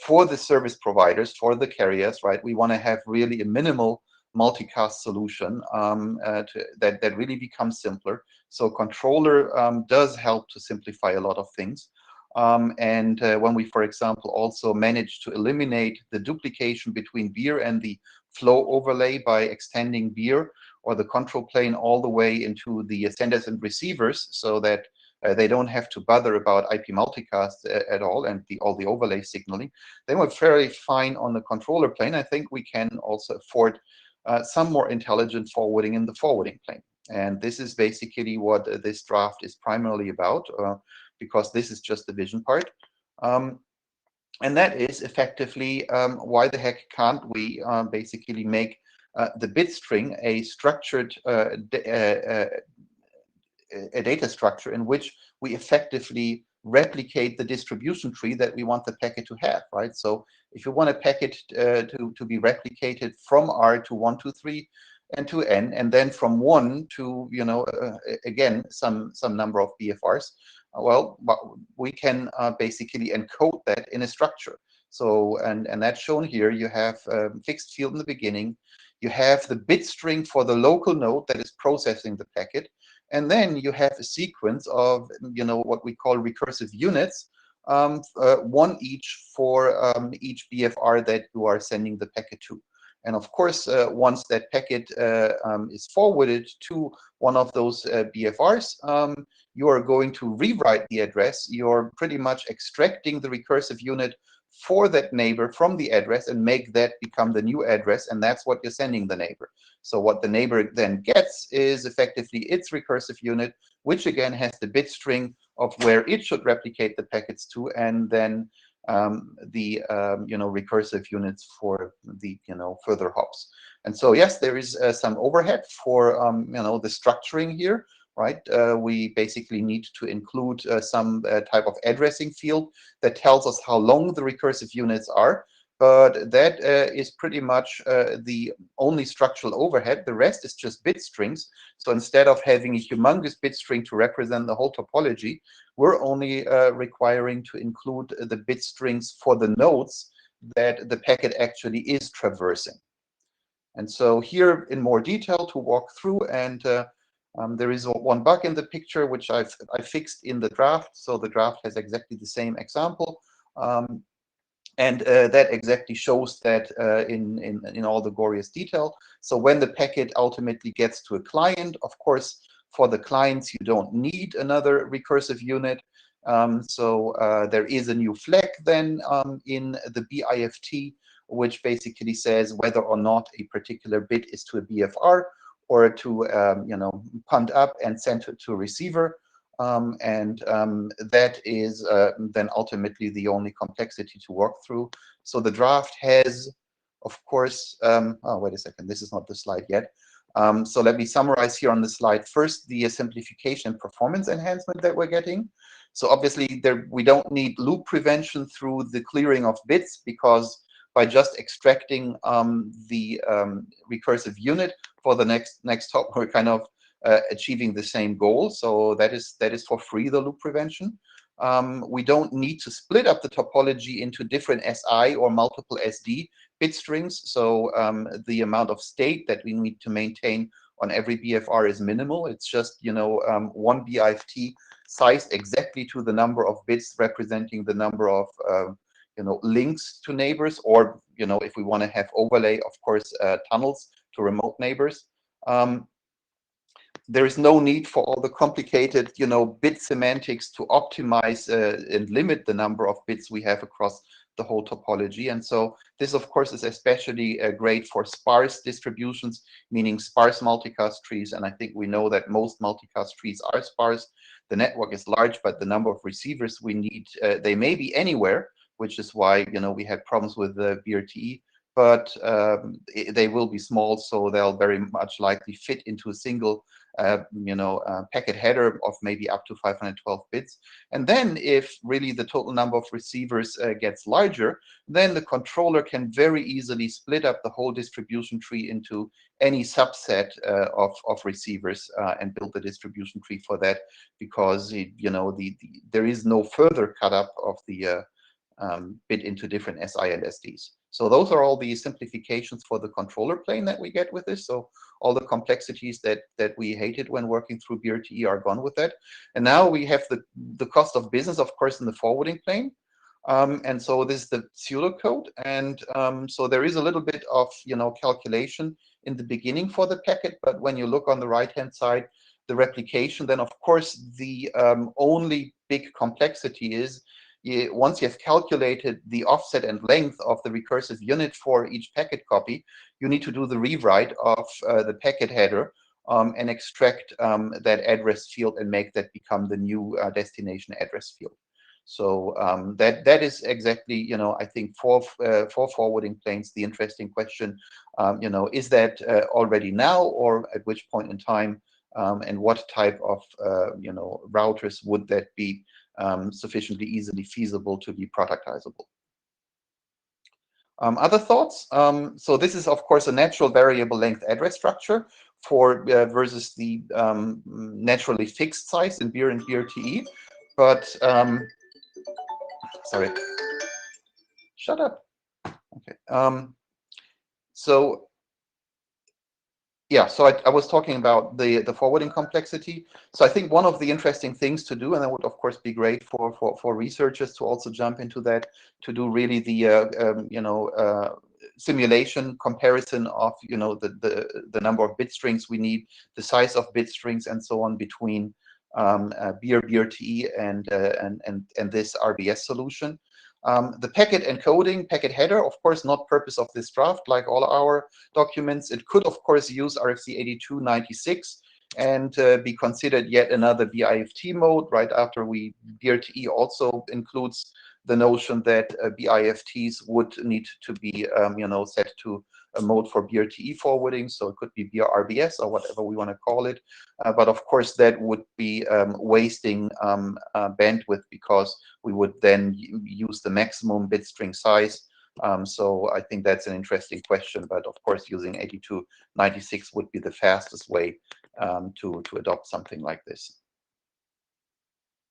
Speaker 11: for the service providers, for the carriers, right? We want to have really a minimal multicast solution that really becomes simpler. So controller does help to simplify a lot of things. And when we, for example, also manage to eliminate the duplication between beer and the flow overlay by extending beer or the control plane all the way into the senders and receivers, so that they don't have to bother about IP multicast at all, and all the overlay signaling, then we're fairly fine on the controller plane. I think we can also afford some more intelligent forwarding in the forwarding plane. And this is basically what this draft is primarily about, because this is just the vision part. And that is effectively why the heck can't we basically make the bit string a structured a data structure in which we effectively replicate the distribution tree that we want the packet to have, right? So if you want a packet to be replicated from R to 1, 2, 3, and to N, and then from 1 to, you know, again, some number of BFRs, well, we can basically encode that in a structure. So, and that's shown here. You have a fixed field in the beginning. You have the bit string for the local node that is processing the packet. And then you have a sequence of, you know, what we call recursive units, one each for each BFR that you are sending the packet to. And of course, once that packet is forwarded to one of those BFRs, you are going to rewrite the address. You're pretty much extracting the recursive unit for that neighbor from the address and make that become the new address, and that's what you're sending the neighbor. So what the neighbor then gets is effectively its recursive unit, which again has the bit string of where it should replicate the packets to, and then the you know, recursive units for the, you know, further hops. And so yes, there is some overhead for you know, the structuring here, right? We basically need to include some type of addressing field that tells us how long the recursive units are. But that is pretty much the only structural overhead. The rest is just bit strings. So instead of having a humongous bit string to represent the whole topology, we're only requiring to include the bit strings for the nodes that the packet actually is traversing. And so here in more detail to walk through, and there is one bug in the picture which I fixed in the draft. So the draft has exactly the same example. And that exactly shows that in all the glorious detail. So when the packet ultimately gets to a client, of course, for the clients, you don't need another recursive unit. So there is a new flag then in the BIFT, which basically says whether or not a particular bit is to a BFR or to you know, punt up and send it to a receiver. That is then ultimately the only complexity to work through. So the draft has, of course, oh, wait a second, this is not the slide yet. So let me summarize here on the slide. First, the simplification and performance enhancement that we're getting. So obviously we don't need loop prevention through the clearing of bits, because by just extracting the recursive unit for the next hop, we're kind of achieving the same goal. So that is for free, the loop prevention. We don't need to split up the topology into different SI or multiple SD bit strings. So the amount of state that we need to maintain on every BFR is minimal. It's just, you know, one BIFT sized exactly to the number of bits representing the number of you know, links to neighbors, or, you know, if we want to have overlay, of course, tunnels to remote neighbors. There is no need for all the complicated, you know, bit semantics to optimize and limit the number of bits we have across the whole topology. And so this, of course, is especially great for sparse distributions, meaning sparse multicast trees. And I think we know that most multicast trees are sparse. The network is large, but the number of receivers we need, they may be anywhere, which is why, you know, we had problems with the BRTE. But they will be small, so they'll very much likely fit into a single you know, packet header of maybe up to 512 bits. And then if really the total number of receivers gets larger, then the controller can very easily split up the whole distribution tree into any subset of receivers and build the distribution tree for that, because you know, there is no further cut up of the bit into different SI and SDs. So those are all the simplifications for the controller plane that we get with this. So all the complexities that we hated when working through BRTE are gone with that. And now we have the cost of business, of course, in the forwarding plane. And so this is the pseudocode. And so there is a little bit of, you know, calculation in the beginning for the packet. But when you look on the right-hand side, the replication, then of course the only big complexity is, once you have calculated the offset and length of the recursive unit for each packet copy, you need to do the rewrite of the packet header and extract that address field and make that become the new destination address field. So that is exactly, you know, I think for forwarding planes, the interesting question, you know, is that already now, or at which point in time, and what type of, you know, routers would that be sufficiently easily feasible to be productizable. Other thoughts? So this is, of course, a natural variable length address structure for versus the naturally fixed size in beer and BRTE. But sorry, shut up. Okay. So yeah, so I was talking about the forwarding complexity. So I think one of the interesting things to do, and that would of course be great for researchers to also jump into that, to do really the simulation comparison of the number of bit strings we need, the size of bit strings, and so on between BRTE and this RBS solution. The packet encoding, packet header, of course, not purpose of this draft, like all our documents. It could, of course, use RFC 8296 and be considered yet another BIFT mode, right after BRTE also includes the notion that BIFTs would need to be, set to a mode for BRTE forwarding. So it could be BRBS or whatever we want to call it. But of course, that would be wasting bandwidth, because we would then use the maximum bit string size. So I think that's an interesting question. But of course, using 8296 would be the fastest way to adopt something like this.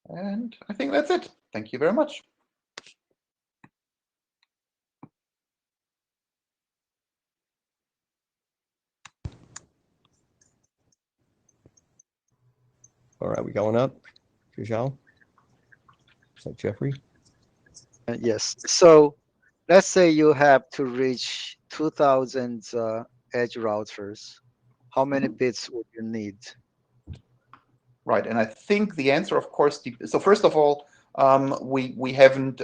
Speaker 11: And I think that's it. Thank you very much.
Speaker 1: All right, we going up? Zhao? Is that Jeffrey?
Speaker 10: Yes. So let's say you have to reach 2,000 edge routers. How many bits would you need?
Speaker 11: Right, and I think the answer, of course, so first of all, we haven't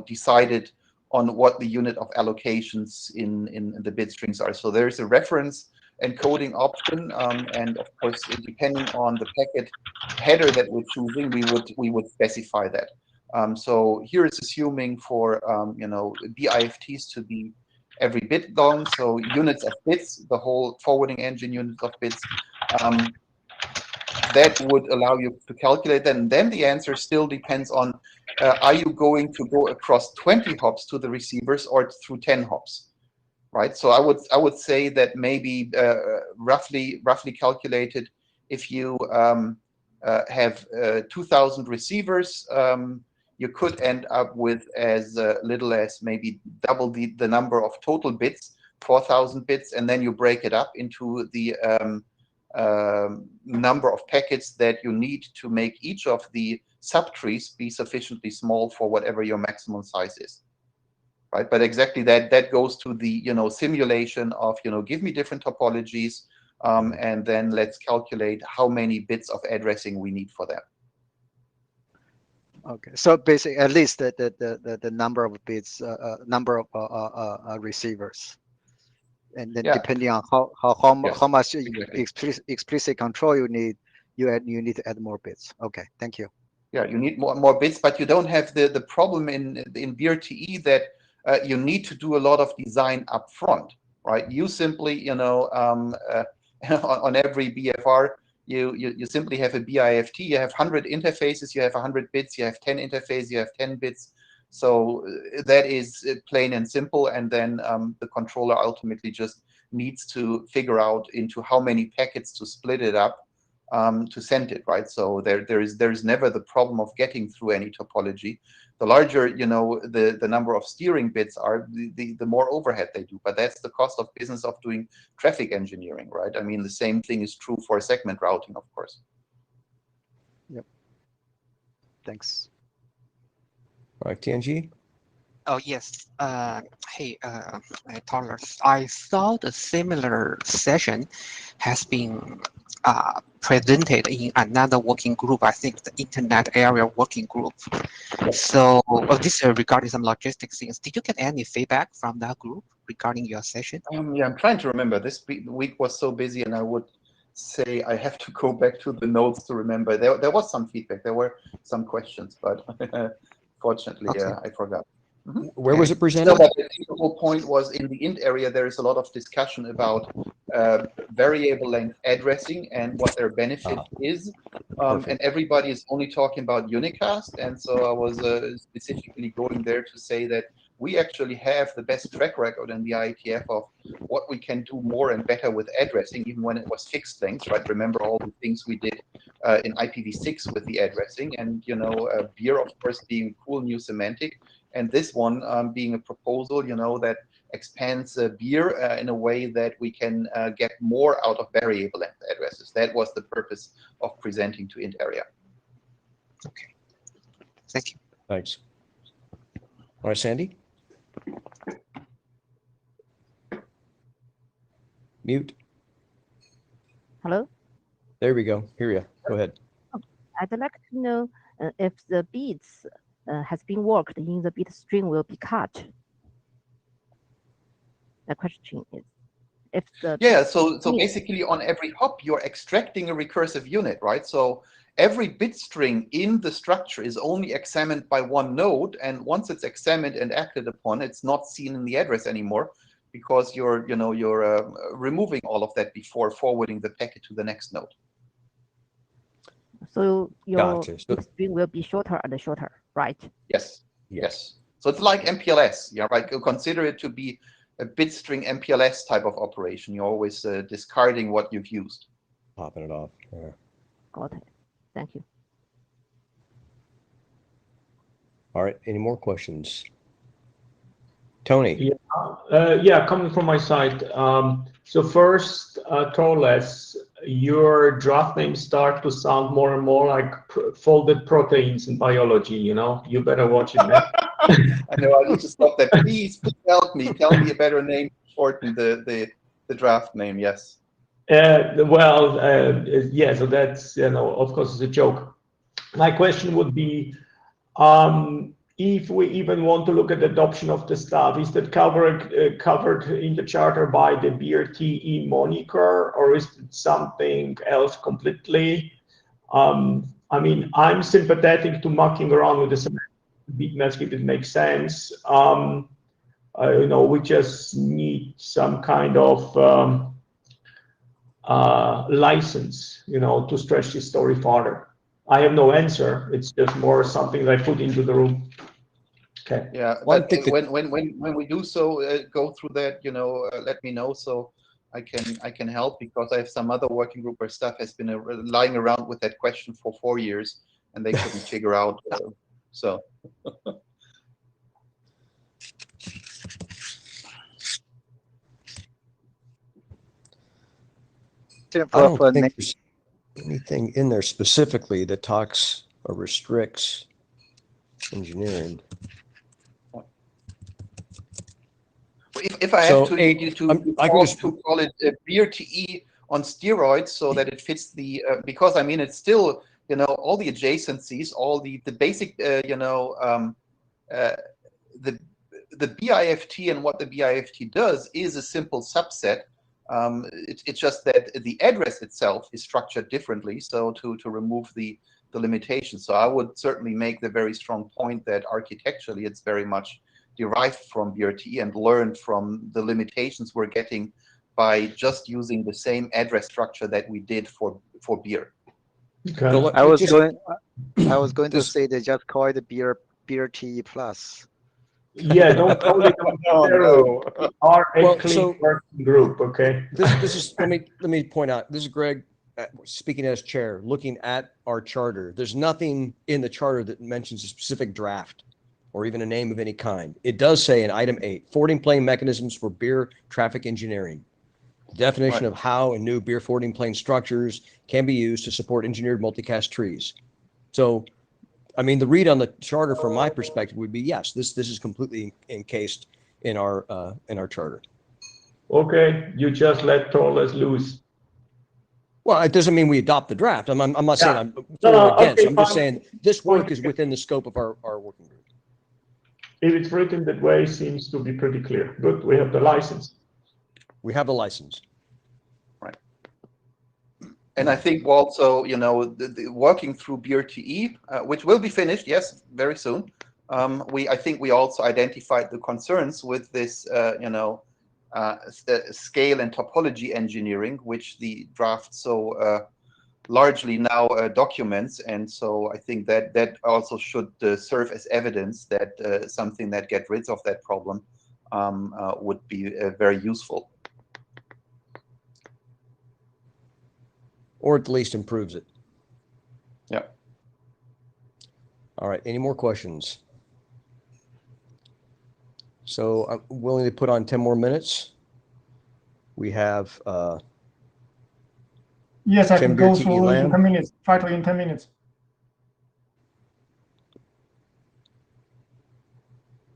Speaker 11: decided on what the unit of allocations in the bit strings are. So there's a reference encoding option, and of course, depending on the packet header that we're choosing, we would specify that. So here it's assuming for BIFTs to be every bit long, so units of bits, the whole forwarding engine units of bits. That would allow you to calculate that. And then the answer still depends on, are you going to go across 20 hops to the receivers or through 10 hops, right? So I would say that maybe roughly calculated, if you have 2,000 receivers, you could end up with as little as maybe double the number of total bits, 4,000 bits, and then you break it up into the number of packets that you need to make each of the subtrees be sufficiently small for whatever your maximum size is, right? But exactly that goes to the simulation of give me different topologies, and then let's calculate how many bits of addressing we need for that.
Speaker 10: Okay, so basically, at least the number of bits, number of receivers. And then depending on how much explicit control you need, you need to add more bits. Okay, thank you.
Speaker 11: Yeah, you need more bits, but you don't have the problem in BRTE that you need to do a lot of design up front, right? You simply, on every BFR, you simply have a BIFT. You have 100 interfaces. You have 100 bits. You have 10 interfaces. You have 10 bits. So that is plain and simple, and then the controller ultimately just needs to figure out into how many packets to split it up to send it, right? So there's never the problem of getting through any topology. The larger the number of steering bits are, the more overhead they do. But that's the cost of business of doing traffic engineering, right? I mean, the same thing is true for segment routing, of course.
Speaker 10: Yep. Thanks.
Speaker 1: All right, TNG.
Speaker 14: Oh yes. Hey, Thomas. I saw the similar session has been presented in another working group. I think the Internet Area Working Group. So this is regarding some logistics things. Did you get any feedback from that group regarding your session?
Speaker 11: Yeah, I'm trying to remember. This week was so busy, and I would say I have to go back to the notes to remember. There was some feedback. There were some questions, but fortunately, I forgot.
Speaker 1: Where was it
Speaker 11: No,
Speaker 1: presented?
Speaker 11: but I think the whole point was in the int area, there is a lot of discussion about variable length addressing and what their benefit is. And everybody is only talking about unicast. And so I was specifically going there to say that we actually have the best track record in the IETF of what we can do more and better with addressing, even when it was fixed lengths, right? Remember all the things we did in IPv6 with the addressing, and beer, of course, being a cool new semantic, and this one being a proposal, that expands beer in a way that we can get more out of variable length addresses. That was the purpose of presenting to int area.
Speaker 14: Okay, thank you.
Speaker 1: Thanks. All right, Sandy. Mute.
Speaker 13: Hello?
Speaker 1: There we go. Hear you. Go ahead.
Speaker 13: I'd like to know if the bits has been worked in the bit string will be cut. The question is, if the
Speaker 11: so basically on every hop you're extracting a recursive unit, right? So every bit string in the structure is only examined by one node, and once it's examined and acted upon, it's not seen in the address anymore, because you're removing all of that before forwarding the packet to the next node.
Speaker 13: So your bit string will be shorter and shorter, right?
Speaker 11: Yes. So it's like MPLS, yeah, right? You consider it to be a bit string MPLS type of operation. You're always discarding what you've used.
Speaker 1: Popping it off. Yeah.
Speaker 13: Got it. Thank you.
Speaker 1: All right. Any more questions? Tony.
Speaker 4: Yeah, coming from my side. So first, Torles, your draft names start to sound more and more like folded proteins in biology. You better watch it now.
Speaker 11: I know. I need to stop that. Please help me. Tell me a better name to shorten the draft name. Yes.
Speaker 4: Yeah. So that's of course, it's a joke. My question would be, if we even want to look at adoption of the stuff, is that covered in the charter by the BRTE moniker, or is it something else completely? I mean, I'm sympathetic to mucking around with the semantic bitmask if it makes sense. We just need some kind of license, to stretch this story farther. I have no answer. It's just more something that I put into the room. Okay.
Speaker 11: Yeah. But when we do so, go through that. Let me know so I can help, because I have some other working group where stuff has been lying around with that question for 4 years and they couldn't figure out. So.
Speaker 1: I don't think there's anything in there specifically that talks or restricts engineering.
Speaker 11: If I have to call it BRTE on steroids so that it fits the because I mean it's still all the adjacencies, all the basic the BIFT and what the BIFT does is a simple subset. It's just that the address itself is structured differently, so to remove the limitations. So I would certainly make the very strong point that architecturally it's very much derived from BRTE and learned from the limitations we're getting by just using the same address structure that we did for beer.
Speaker 4: Okay.
Speaker 10: I was going to say they just call it BRTE plus.
Speaker 4: Yeah, don't call it
Speaker 11: no.
Speaker 4: We are a clean working group, okay?
Speaker 1: This is let me point out. This is Greg speaking as chair, looking at our charter. There's nothing in the charter that mentions a specific draft or even a name of any kind. It does say in item 8, forwarding plane mechanisms for beer traffic engineering. The definition of how and new beer forwarding plane structures can be used to support engineered multicast trees. So, I mean, the read on the charter from my perspective would be, yes, this is completely encased in our charter.
Speaker 4: Okay, you just let Torles loose.
Speaker 1: Well, it doesn't mean we adopt the draft. I'm not saying I'm for or against.
Speaker 4: Okay,
Speaker 1: I'm just saying this work is within the scope of our working group.
Speaker 4: If it's written that way, seems to be pretty clear. But we have the license.
Speaker 1: We have the license.
Speaker 11: Right. And I think also, the working through BRTE, which will be finished, yes, very soon, I think we also identified the concerns with this, scale and topology engineering, which the draft so largely now documents. And so I think that also should serve as evidence that something that gets rid of that problem would be very useful.
Speaker 1: Or at least improves it.
Speaker 11: Yeah.
Speaker 1: All right, any more questions? So I'm willing to put on 10 more minutes. We have
Speaker 15: yes, I can go
Speaker 1: TE
Speaker 15: through in
Speaker 1: LAN.
Speaker 15: 10 minutes. Try to in 10 minutes.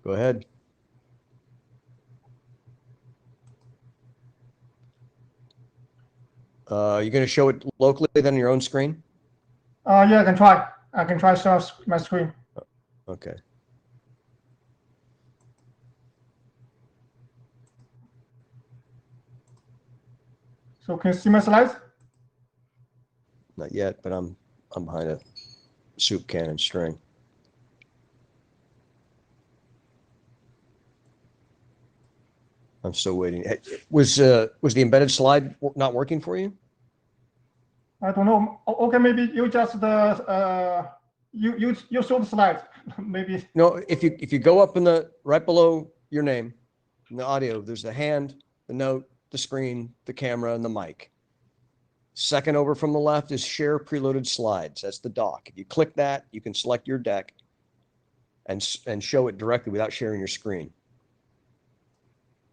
Speaker 1: Go ahead. You're going to show it locally then on your own screen?
Speaker 15: Yeah, I can try. I can try share my screen.
Speaker 1: Okay.
Speaker 15: So can you see my slides?
Speaker 1: Not yet, but I'm behind a soup can and string. I'm still waiting. Was the embedded slide not working for you?
Speaker 15: I don't know. Okay, maybe you just you show the slides. Maybe.
Speaker 1: No, if you go up in the right below your name in the audio, there's the hand, the note, the screen, the camera, and the mic. Second over from the left is share preloaded slides. That's the dock. If you click that, you can select your deck and show it directly without sharing your screen.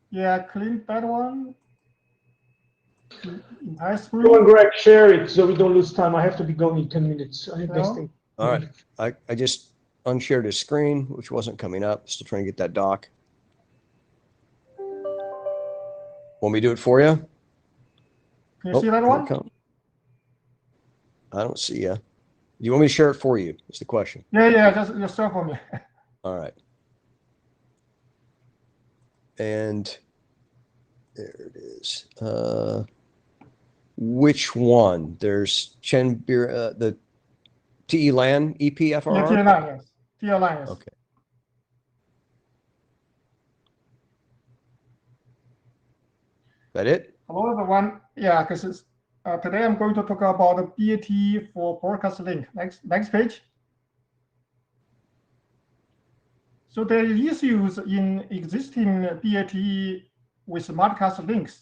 Speaker 15: Yeah, click that one. Entire screen.
Speaker 4: Go on, Greg, share it so we don't lose time. I have to be going in 10 minutes. I have
Speaker 15: No.
Speaker 4: this thing.
Speaker 1: All right. I just unshared his screen, which wasn't coming up. Still trying to get that dock. Want me to do it for you?
Speaker 15: Can you see that one?
Speaker 1: I don't see you. Do you want me to share it for you? Is the question.
Speaker 15: Yeah, just share for me.
Speaker 1: All right. And there it is. Which one? There's the TE LAN EPFRR?
Speaker 15: Yeah, TE LAN, yes. TE LAN, yes.
Speaker 1: Okay. That it?
Speaker 15: Hello, everyone. Yeah, because today I'm going to talk about the BAT for broadcast link. Next page. So there are issues in existing BAT with multicast links.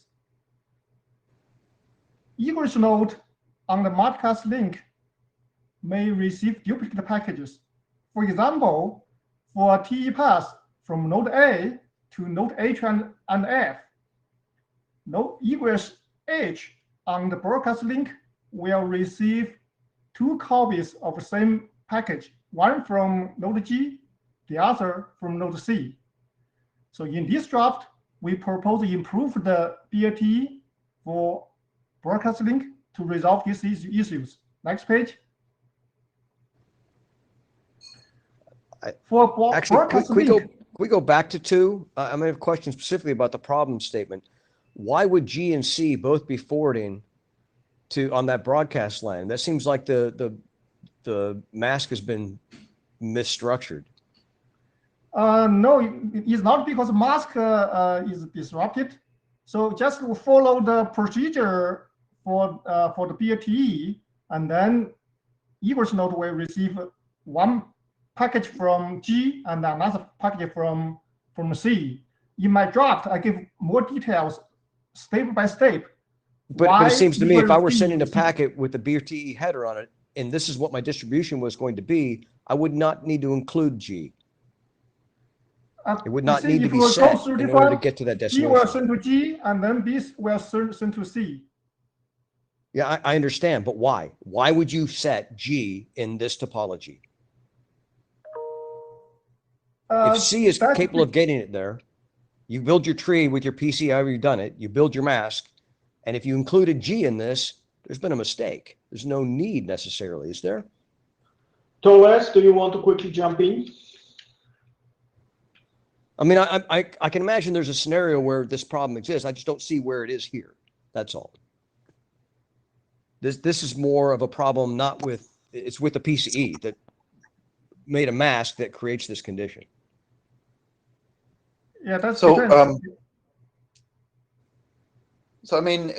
Speaker 15: Egress node on the multicast link may receive duplicate packages. For example, for a TE path from node A to node H and F, node egress H on the broadcast link will receive 2 copies of the same package, one from node G, the other from node C. So in this draft, we propose to improve the BAT for broadcast link to resolve these issues. Next page.
Speaker 1: Actually, can we go back to 2? I'm going to have a question specifically about the problem statement. Why would G and C both be forwarding on that broadcast line? That seems like the mask has been misstructured.
Speaker 15: No, it's not because mask is disrupted. So just follow the procedure for the BAT, and then egress node will receive one package from G and another package from C. In my draft, I give more details step by step.
Speaker 1: But it seems to me if I were sending a packet with the BRTE header on it, and this is what my distribution was going to be, I would not need to include G. It would not need to be set in order to get to that destination.
Speaker 15: G will send to G, and then B will send to C.
Speaker 1: Yeah, I understand, but why? Why would you set G in this topology? If C is capable of getting it there, you build your tree with your PC, however you've done it, you build your mask, and if you included G in this, there's been a mistake. There's no need necessarily, is there?
Speaker 4: Thomas, do you want to quickly jump in?
Speaker 1: I mean, I can imagine there's a scenario where this problem exists. I just don't see where it is here. That's all. This is more of a problem, it's with the PCE that made a mask that creates this condition.
Speaker 15: Yeah, that's
Speaker 11: So,
Speaker 15: depends.
Speaker 11: So I mean,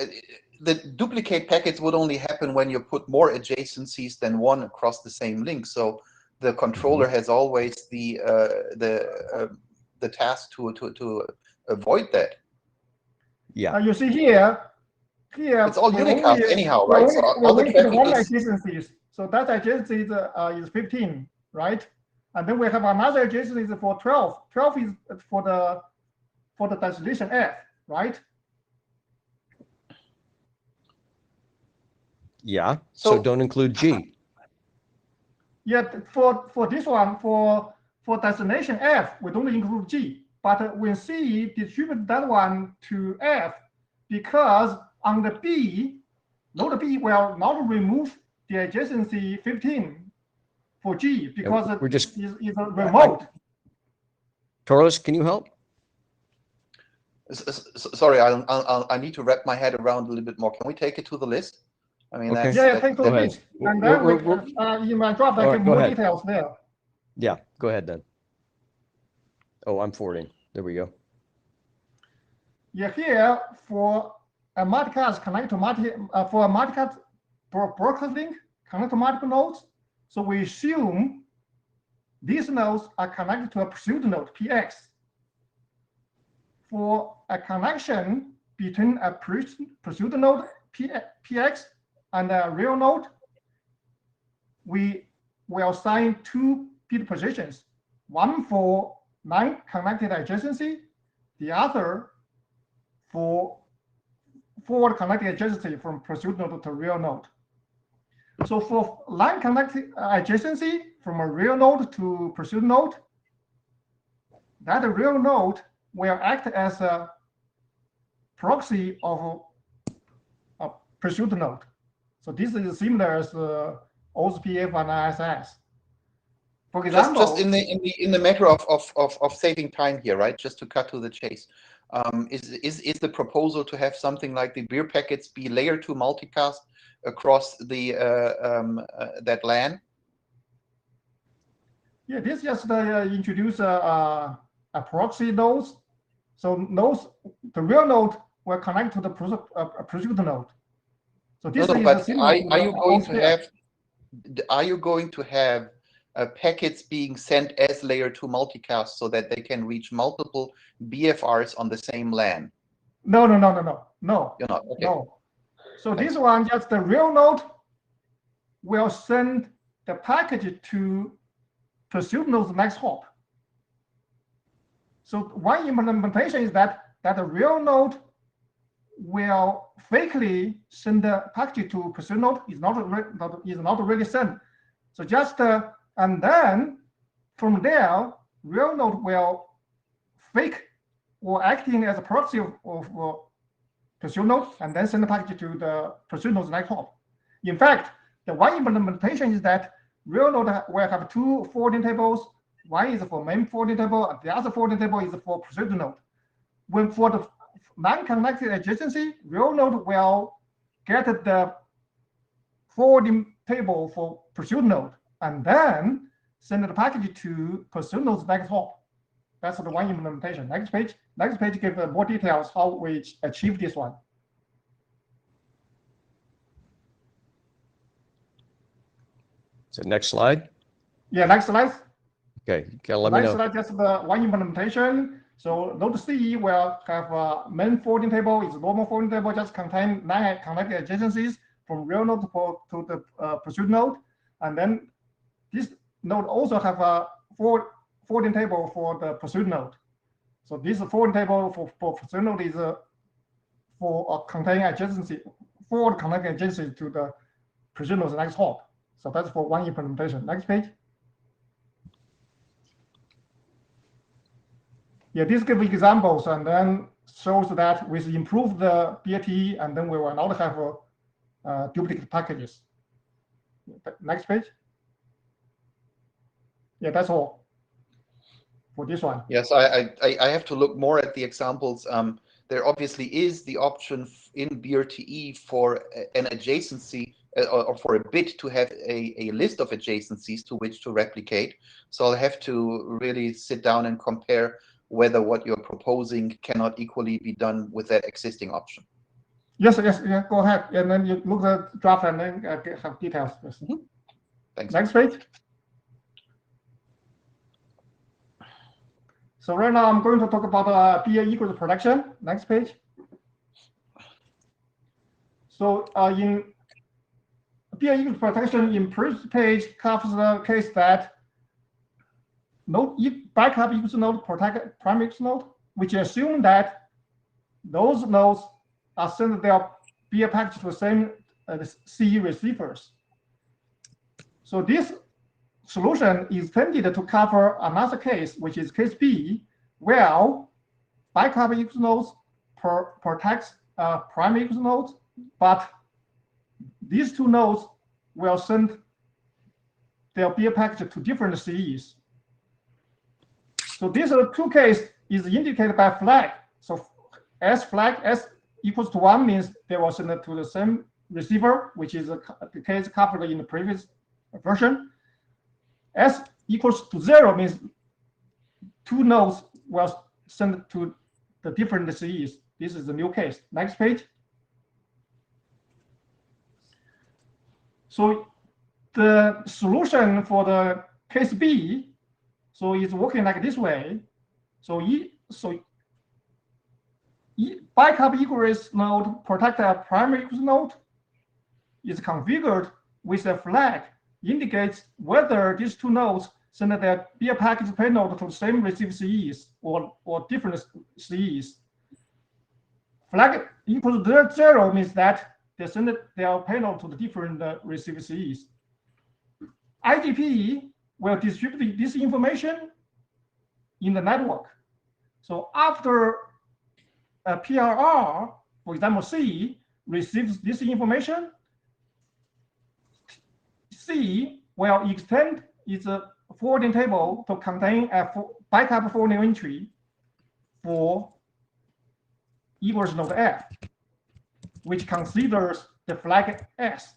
Speaker 11: the duplicate packets would only happen when you put more adjacencies than one across the same link. So the controller has always the task to avoid that.
Speaker 1: Yeah.
Speaker 15: You see here
Speaker 11: it's all
Speaker 15: we
Speaker 11: unicast
Speaker 15: only,
Speaker 11: anyhow,
Speaker 15: we
Speaker 11: right?
Speaker 15: only,
Speaker 11: So
Speaker 15: we
Speaker 11: all the
Speaker 15: only put
Speaker 11: traffic
Speaker 15: one
Speaker 11: is
Speaker 15: adjacencies. So that adjacency is 15, right? And then we have another adjacency for 12. 12 is for the destination F, right?
Speaker 1: Yeah. So don't include G.
Speaker 15: Yeah, for this one, for destination F, we don't include G, but we see distribute that one to F because on the B, node B will not remove the adjacency 15 for G because
Speaker 1: we're just
Speaker 15: it's a remote.
Speaker 1: Toros, can you help?
Speaker 11: Sorry, I need to wrap my head around a little bit more. Can we take it to the list? I mean,
Speaker 1: Okay.
Speaker 15: Yeah, take to the list. And then in my draft, I give more details there.
Speaker 1: Yeah, go ahead then. Oh, I'm forwarding. There we go.
Speaker 15: Yeah, here for a multicast connect to for a multicast broadcast link connect to multiple nodes. So we assume these nodes are connected to a pursuit node PX. For a connection between a pursuit node PX and a real node, we will assign two bit positions, one for non-connected adjacency, the other for forward connected adjacency from pursuit node to real node. So for line connected adjacency from a real node to pursuit node, that real node will act as a proxy of a pursuit node. So this is similar as OSPF and ISS. For example,
Speaker 11: just in the matter of saving time here, right? Just to cut to the chase. Is the proposal to have something like the beer packets be layer 2 multicast across the that LAN?
Speaker 15: Yeah, this just introduce a proxy nodes. So nodes, the real node will connect to the pursuit node. So this is similar to
Speaker 11: are you going to
Speaker 15: OSPF.
Speaker 11: have? Are you going to have packets being sent as layer 2 multicast so that they can reach multiple BFRs on the same LAN?
Speaker 15: No.
Speaker 11: You're not. Okay.
Speaker 15: No. So this one, just the real node will send the package to pursuit node's next hop. So one implementation is that the real node will fakely send the package to pursuit node is not really sent. So just and then from there, real node will fake or acting as a proxy of pursuit node and then send the package to the pursuit node's next hop. In fact, the one implementation is that real node will have two forwarding tables. One is for main forwarding table, and the other forwarding table is for pursuit node. When for the non-connected adjacency, real node will get the forwarding table for pursuit node and then send the package to pursuit node's next hop. That's the one implementation. Next page gives more details how we achieve this one.
Speaker 1: So next slide.
Speaker 15: Yeah, next slide.
Speaker 1: Okay, let me know.
Speaker 15: Next slide, just the one implementation. So node C will have a main forwarding table, is normal forwarding table, just contain 9 connected adjacencies from real node to the pursuit node. And then this node also have a forwarding table for the pursuit node. So this forwarding table for pursuit node is for containing adjacency, forward connected adjacency to the pursuit node's next hop. So that's for one implementation. Next page. Yeah, this gives examples and then shows that we improve the BAT and then we will not have duplicate packages. Next page. Yeah, that's all for this one.
Speaker 11: Yes, I have to look more at the examples. There obviously is the option in BRTE for an adjacency or for a bit to have a list of adjacencies to which to replicate. So I'll have to really sit down and compare whether what you're proposing cannot equally be done with that existing option.
Speaker 15: Yes, yeah, go ahead. And then you look at the draft and then have details. Yes.
Speaker 11: Thanks.
Speaker 15: Next page. So right now I'm going to talk about BA equals protection. Next page. So in BA equals protection, in previous page covers the case that node backup equals node protect primary equals node, which assume that those nodes are sent their BA package to the same CE receivers. So this solution is intended to cover another case, which is case B, where backup equals nodes protects primary equals nodes, but these two nodes will send their BA package to different CEs. So these two cases is indicated by flag. So S flag S equals to 1 means they will send it to the same receiver, which is the case covered in the previous version. S equals to 0 means two nodes will send to the different CEs. This is the new case. Next page. So the solution for the case B, so it's working like this way. So backup equals node protect a primary equals node is configured with a flag indicates whether these two nodes send their BA package payload to the same receive CEs or different CEs. Flag equals 0 means that they send their payload to the different receive CEs. IDP will distribute this information in the network. So after a PRR, for example, C receives this information, C will extend its forwarding table to contain a backup forwarding entry for equals node F, which considers the flag S.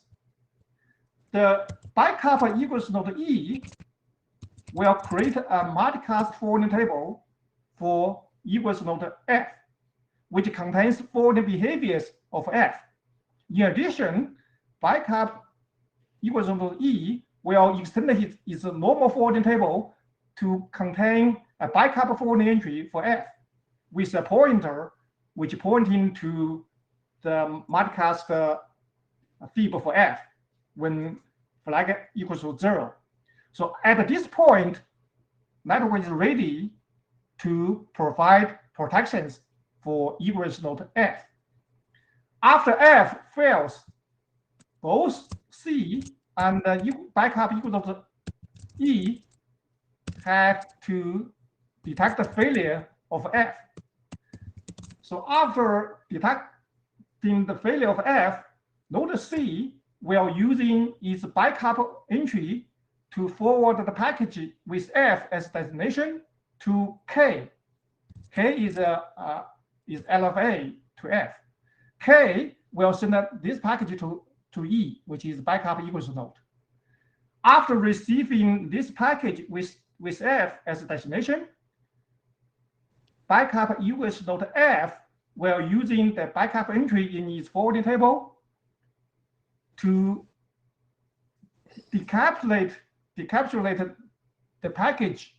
Speaker 15: The backup equals node E will create a multicast forwarding table for equals node F, which contains forwarding behaviors of F. In addition, backup equals node E will extend its normal forwarding table to contain a backup forwarding entry for F with a pointer which pointing to the multicast fib for F when flag equals to 0. So at this point, network is ready to provide protections for egress node F. After F fails, both C and backup equals node E have to detect the failure of F. So after detecting the failure of F, node C will using its backup entry to forward the package with F as destination to K. K is L of A to F. K will send this package to E, which is backup equals node. After receiving this package with F as a destination, backup equals node F will using the backup entry in its forwarding table to decapsulate the package,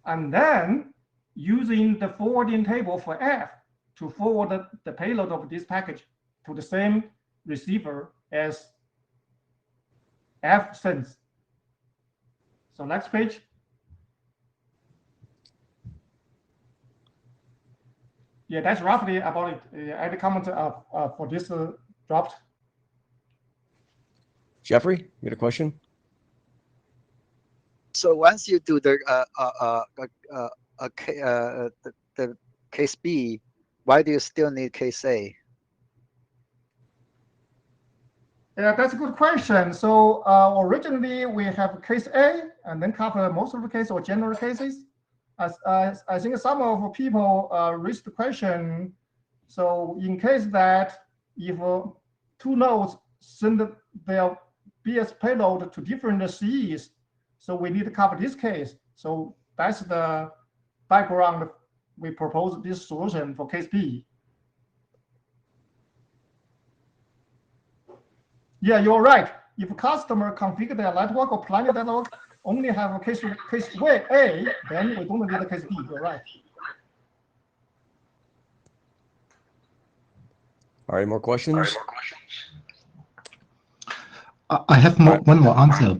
Speaker 15: and then using the forwarding table for F to forward the payload of this package to the same receiver as F sends. So next page. Yeah, that's roughly about it. Any comment for this draft?
Speaker 1: Jeffrey, you got a question?
Speaker 10: So once you do the case B, why do you still need case A?
Speaker 15: Yeah, that's a good question. So originally we have case A and then cover most of the cases or general cases. As I think some of people raised the question. So in case that if two nodes send their BS payload to different CEs. So we need to cover this case. So that's the background. We propose this solution for case B. Yeah, you're right. If customer configure their network or planning network only have a case way A, then we don't need a case B. You're right.
Speaker 1: All right, more questions?
Speaker 16: I have one more answer.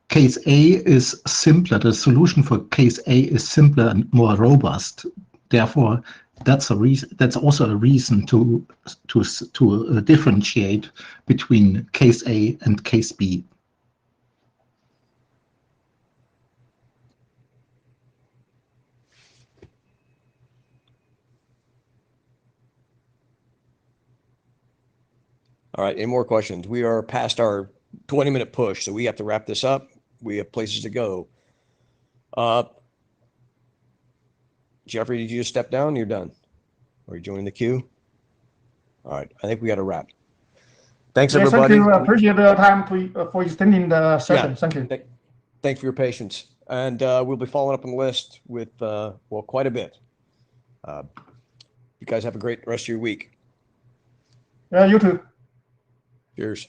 Speaker 16: Case A is simpler. The solution for case A is simpler and more robust. Therefore, that's a reason. That's also a reason to differentiate between case A and case B.
Speaker 1: All right, any more questions? We are past our 20-minute push, so we have to wrap this up. We have places to go. Jeffrey, did you just step down? You're done. Are you joining the queue? All right, I think we got to wrap. Thanks, everybody.
Speaker 15: Thank you. Appreciate the time for extending the session.
Speaker 1: Yeah,
Speaker 15: thank you.
Speaker 1: Thanks for your patience. And we'll be following up on the list with, well, quite a bit. You guys have a great rest of your week.
Speaker 15: Yeah, you too.
Speaker 1: Cheers.